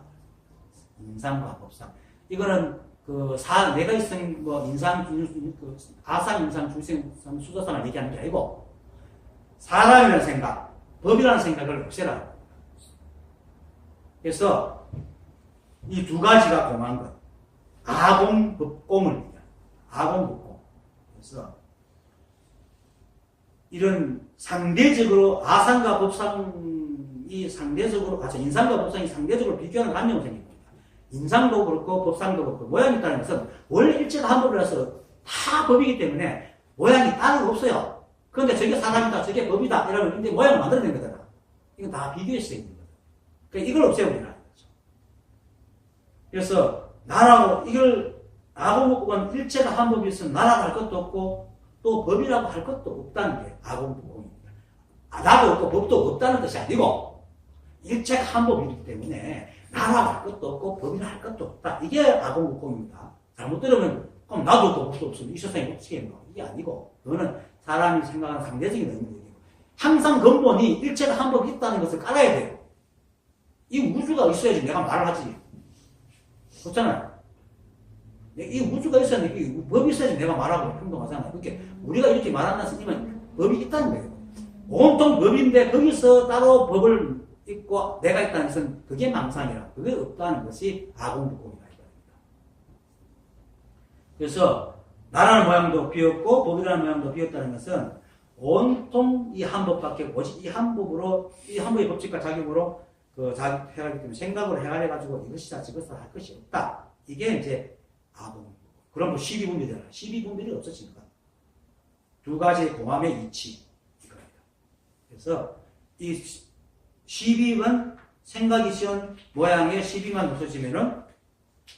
인상과 법상. 이거는 내가 있은 아상, 인상, 중생, 수자상을 얘기하는 게 아니고 사람이라는 생각, 법이라는 생각을 없애라. 그래서 이 두 가지가 공한 것. 아공법공을 얘기합니다. 아공법공. 그래서 이런 상대적으로 아상과 법상이 상대적으로, 인상과 법상이 상대적으로 비교하는 관념이 생깁니다. 인상도 그렇고 법상도 그렇고 모양이 있다는 것은 원래 일체가 한 법이라서 다 법이기 때문에 모양이 다른 거 없어요. 그런데 저게 사람이다, 저게 법이다 이러면 이제 모양을 만들어낸 거잖아. 이건 다 비교해서 있는 거다. 그러니까 이걸 없애버리라는 거죠. 그래서 나라고 이걸 아공법공은 일체가 한 법이 있으면 나라고 할 것도 없고 또 법이라고 할 것도 없다는 게 아공법공입니다. 나도 없고 법도 없다는 뜻이 아니고 일체가 한 법이기 때문에 나라고 할 것도 없고 법이라 할 것도 없다. 이게 아공법공입니다. 잘못 들으면 그럼 나도 없고 법도 없으면 이 세상이 어떻게 이게 아니고 그거는 사람이 생각하는 상대적인 의미입니다. 항상 근본이 일체가 한 법이 있다는 것을 깔아야 돼요. 이 우주가 있어야지 내가 말을 하지. 그렇잖아요. 이 우주가 있어야 이 법이 있어야지 내가 말하고 행동하잖아요. 그렇게 우리가 이렇게 말한다는 스님은 법이 있다는 거예요. 온통 법인데 거기서 따로 법을 있고 내가 있다는 것은 그게 망상이라. 그게 없다는 것이 아공법공이다. 그래서 나라는 모양도 비었고 법이라는 모양도 비었다는 것은 온통 이 한 법밖에 오직 이 한 법으로 이 한 법의 법칙과 작용으로 해가기 때문에 생각으로 해가지고 이것이다 저것이다 할 것이 없다. 이게 이제 아공. 그럼 뭐 12분별이잖아요. 12분별이 없어지니까 두 가지의 공함의 이치 이겁니다. 그래서 이 12번 생각이 쉬운 모양의 12만 없어지면은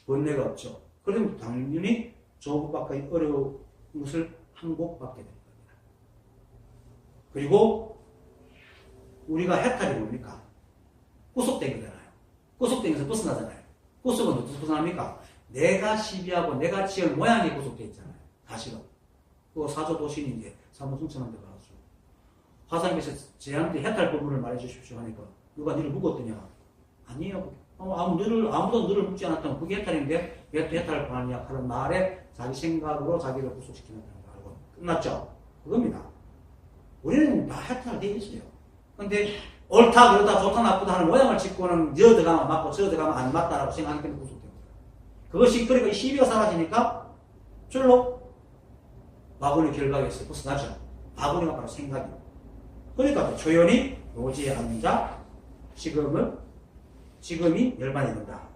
번뇌가 없죠. 그러면 당연히 조국밖에 어려운 것을 항복받게 됩니다. 그리고 우리가 해탈이 뭡니까? 구속된 거잖아요. 구속된 것에서 벗어나잖아요. 구속은 어떻게 벗어납니까? 내가 시비하고 내가 지은 모양이 구속되어 있잖아요. 다시금. 그 사조도신이 이제 사무승천한테 가가지고 화상께서 제한테 해탈 법문을 말해주십시오 하니까 누가 너를 묵었더냐? 아니에요. 아무도 너를 묵지 않았다면 그게 해탈인데 왜 또 해탈을 권하냐 하는 말에 자기 생각으로 자기를 구속시키는 거 알고 끝났죠? 그겁니다. 우리는 다 해탈되어 있어요. 근데 옳다 그러다 좋다 나쁘다 하는 모양을 짓고는 저 들어가면 맞고 저 들어가면 안 맞다라고 생각하기 때문에 구속됩니다. 그것이 그러니까 이 시비가 사라지니까 줄로 마구니 결박에서 벗어나죠. 마구니가 바로 생각이에요. 그러니까 조연히 노지에 앉아 지금이 열반이 된다.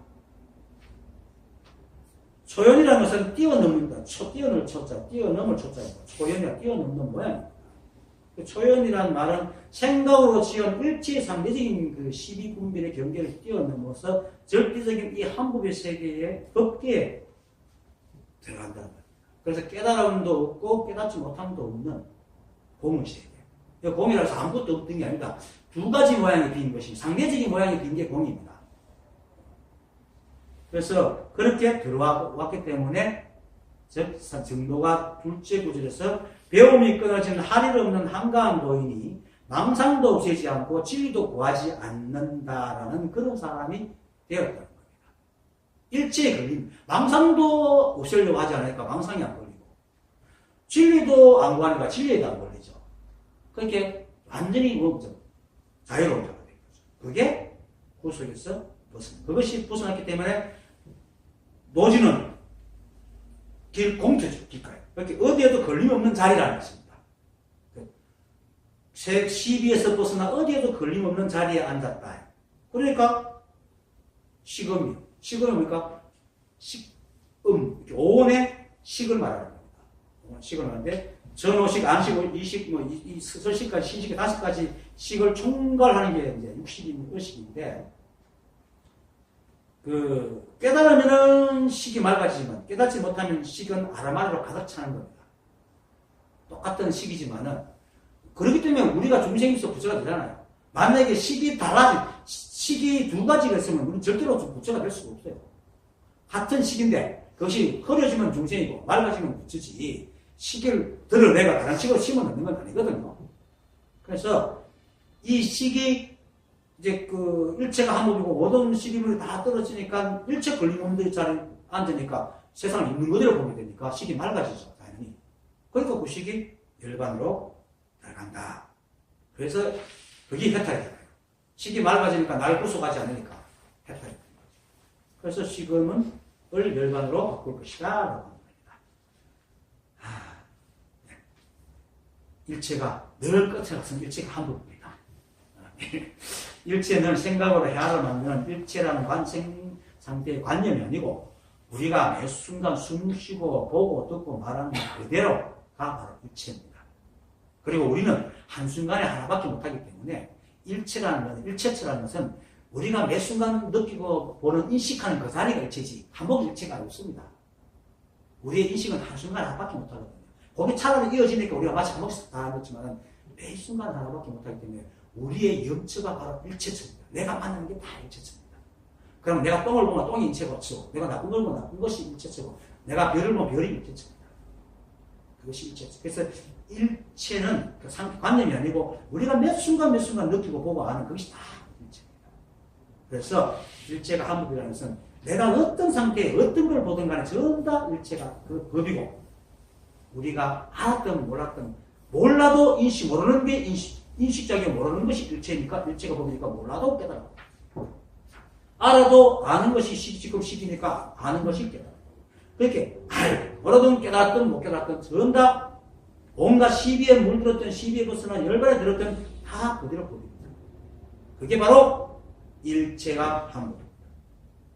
초연이라는 것은 뛰어넘는다. 뛰어넘을 초자, 뛰어넘을 초자이고 초연이라 뛰어넘는 모양입니다. 초연이라는 말은 생각으로 지은 일체상대적인 그 12분별의 경계를 뛰어넘어서 절대적인 이 한법의 세계의 법계에 들어간다는 겁니다. 그래서 깨달음도 없고 깨닫지 못함도 없는 공의 세계. 공이라서 아무것도 없던 게 아니다. 두 가지 모양이 빈 것이 상대적인 모양이 빈 게 공입니다. 그래서 그렇게 들어왔기 때문에 즉 정도가 둘째 구절에서 배움이 끊어진 할일 없는 한가한 도인이 망상도 없애지 않고 진리도 구하지 않는다라는 그런 사람이 되었다는 겁니다. 일체에 걸림, 망상도 없애려고 하지 않으니까 망상이 안 걸리고 진리도 안 구하니까 진리에도 안 걸리죠. 그렇게 완전히 자유로운 자가 된 거죠. 그게 구속에서 그것이 벗어났기 때문에 노지는 공터죠, 길가에. 그렇게 어디에도 걸림없는 자리라는 것입니다. 시비에서 벗어나 어디에도 걸림없는 자리에 앉았다. 그러니까 식음이. 식음이 뭡니까? 오온의 식을 말하는 겁니다. 식을 말하는데 전오식, 안식, 이식, 설식까지, 신식, 다섯 가지 식을 총괄하는 게 이제 육식인 의식인데, 깨달으면은 식이 맑아지지만, 깨닫지 못하면 식은 아라마리로 가득 차는 겁니다. 똑같은 식이지만은, 그렇기 때문에 우리가 중생에서 부처가 되잖아요. 만약에 식이 식이 두 가지가 있으면 우리는 절대로 부처가 될 수가 없어요. 같은 식인데, 그것이 흐려지면 중생이고, 맑아지면 부처지. 식을 드러내가 다른 식으로 심어넣는 건 아니거든요. 그래서 이 식이 이제 일체가 한 몸이고 모든 식이물이 다 떨어지니까 일체 걸림없는 자리에 앉으니까 세상을 있는 그대로 보게 되니까 식이 맑아지죠, 당연히. 그러니까 그 식이 열반으로 들어간다. 그래서 그게 해탈이 되는 거예요. 식이 맑아지니까 날 구속하지 않으니까 해탈이 되는 거죠. 그래서 식음은 열반으로 바꿀 것이다 라고. 일체가 늘 끝에 가서는 일체가 한 부분입니다. 일체는 생각으로 헤아려 만드는 일체라는 관생 상태의 관념이 아니고 우리가 매 순간 숨 쉬고 보고 듣고 말하는 그대로가 바로 일체입니다. 그리고 우리는 한순간에 하나밖에 못하기 때문에 일체라는 것은 우리가 매 순간 느끼고 보는 인식하는 그 자리가 일체지 한복 일체가 없습니다. 우리의 인식은 한순간에 하나밖에 못하거든요. 거기 차라리 이어지니까 우리가 마치 한 번씩 다 하겠지만 매 순간 하나밖에 못하기 때문에 우리의 영처가 바로 일체처입니다. 내가 만나는 게 다 일체처입니다. 그럼 내가 똥을 보면 똥이 일체고, 내가 나쁜 걸 보면 나쁜 것이 일체처고, 내가 별을 보면 별이 일체처입니다. 그것이 일체처. 그래서 일체는 그 관념이 아니고 우리가 몇 순간 느끼고 보고 아는 그것이 다 일체입니다. 그래서 일체가 한법이라는 것은 내가 어떤 상태에 어떤 걸 보든 간에 전부 다 일체가 그 법이고 우리가 알았든 몰랐든 몰라도 모르는 게 인식적인 모르는 것이 일체니까 일체가 법이니까 몰라도 깨달아. 알아도 아는 것이 지금 식이니까 아는 것이 깨달아. 그렇게 알든 깨달았든 못 깨달았든 전부 다 온갖 시비에 물들었든 시비에 벗어나 열반에 들었든 다 그대로 법입니다. 그게 바로 일체가 한 법입니다.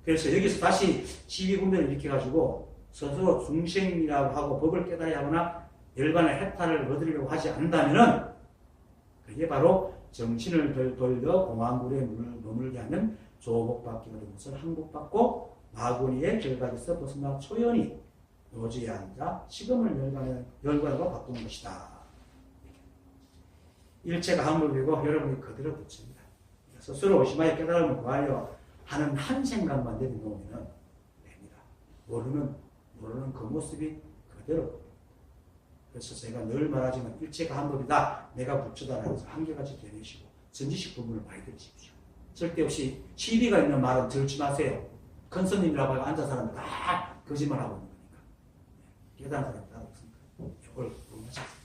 그래서 여기서 다시 시비 분별을 일으켜가지고 스스로 중생이라고 하고 법을 깨달아야 하거나 열반의 해탈을 얻으려고 하지 않는다면은 그게 바로 정신을 돌려 공안물에 머물게 하는 조복받기 어려운 것을 항복받고 마구니의 결각에서 벗어나 초연히 노지에 앉아 식음을 열반으로 바꾸는 것이다. 일체가 한법이고 여러분이 그대로 붙입니다. 스스로 오시마의 깨달음을 구하려 하는 한 생각만 내려놓으면 됩니다. 모르는 그 모습이 그대로. 그래서 제가 늘 말하지만 일체가 한 법이다. 내가 부처다라고 해서 한결같이 되내시고 전지식 부분을 많이 들으십시오. 절대 없이 시비가 있는 말은 들지 마세요. 큰 스님이라고 하고 앉은 사람은 다 거짓말하고 있는 거니까. 깨달은 사람이 다 없으니까. 이걸 공부하십시오.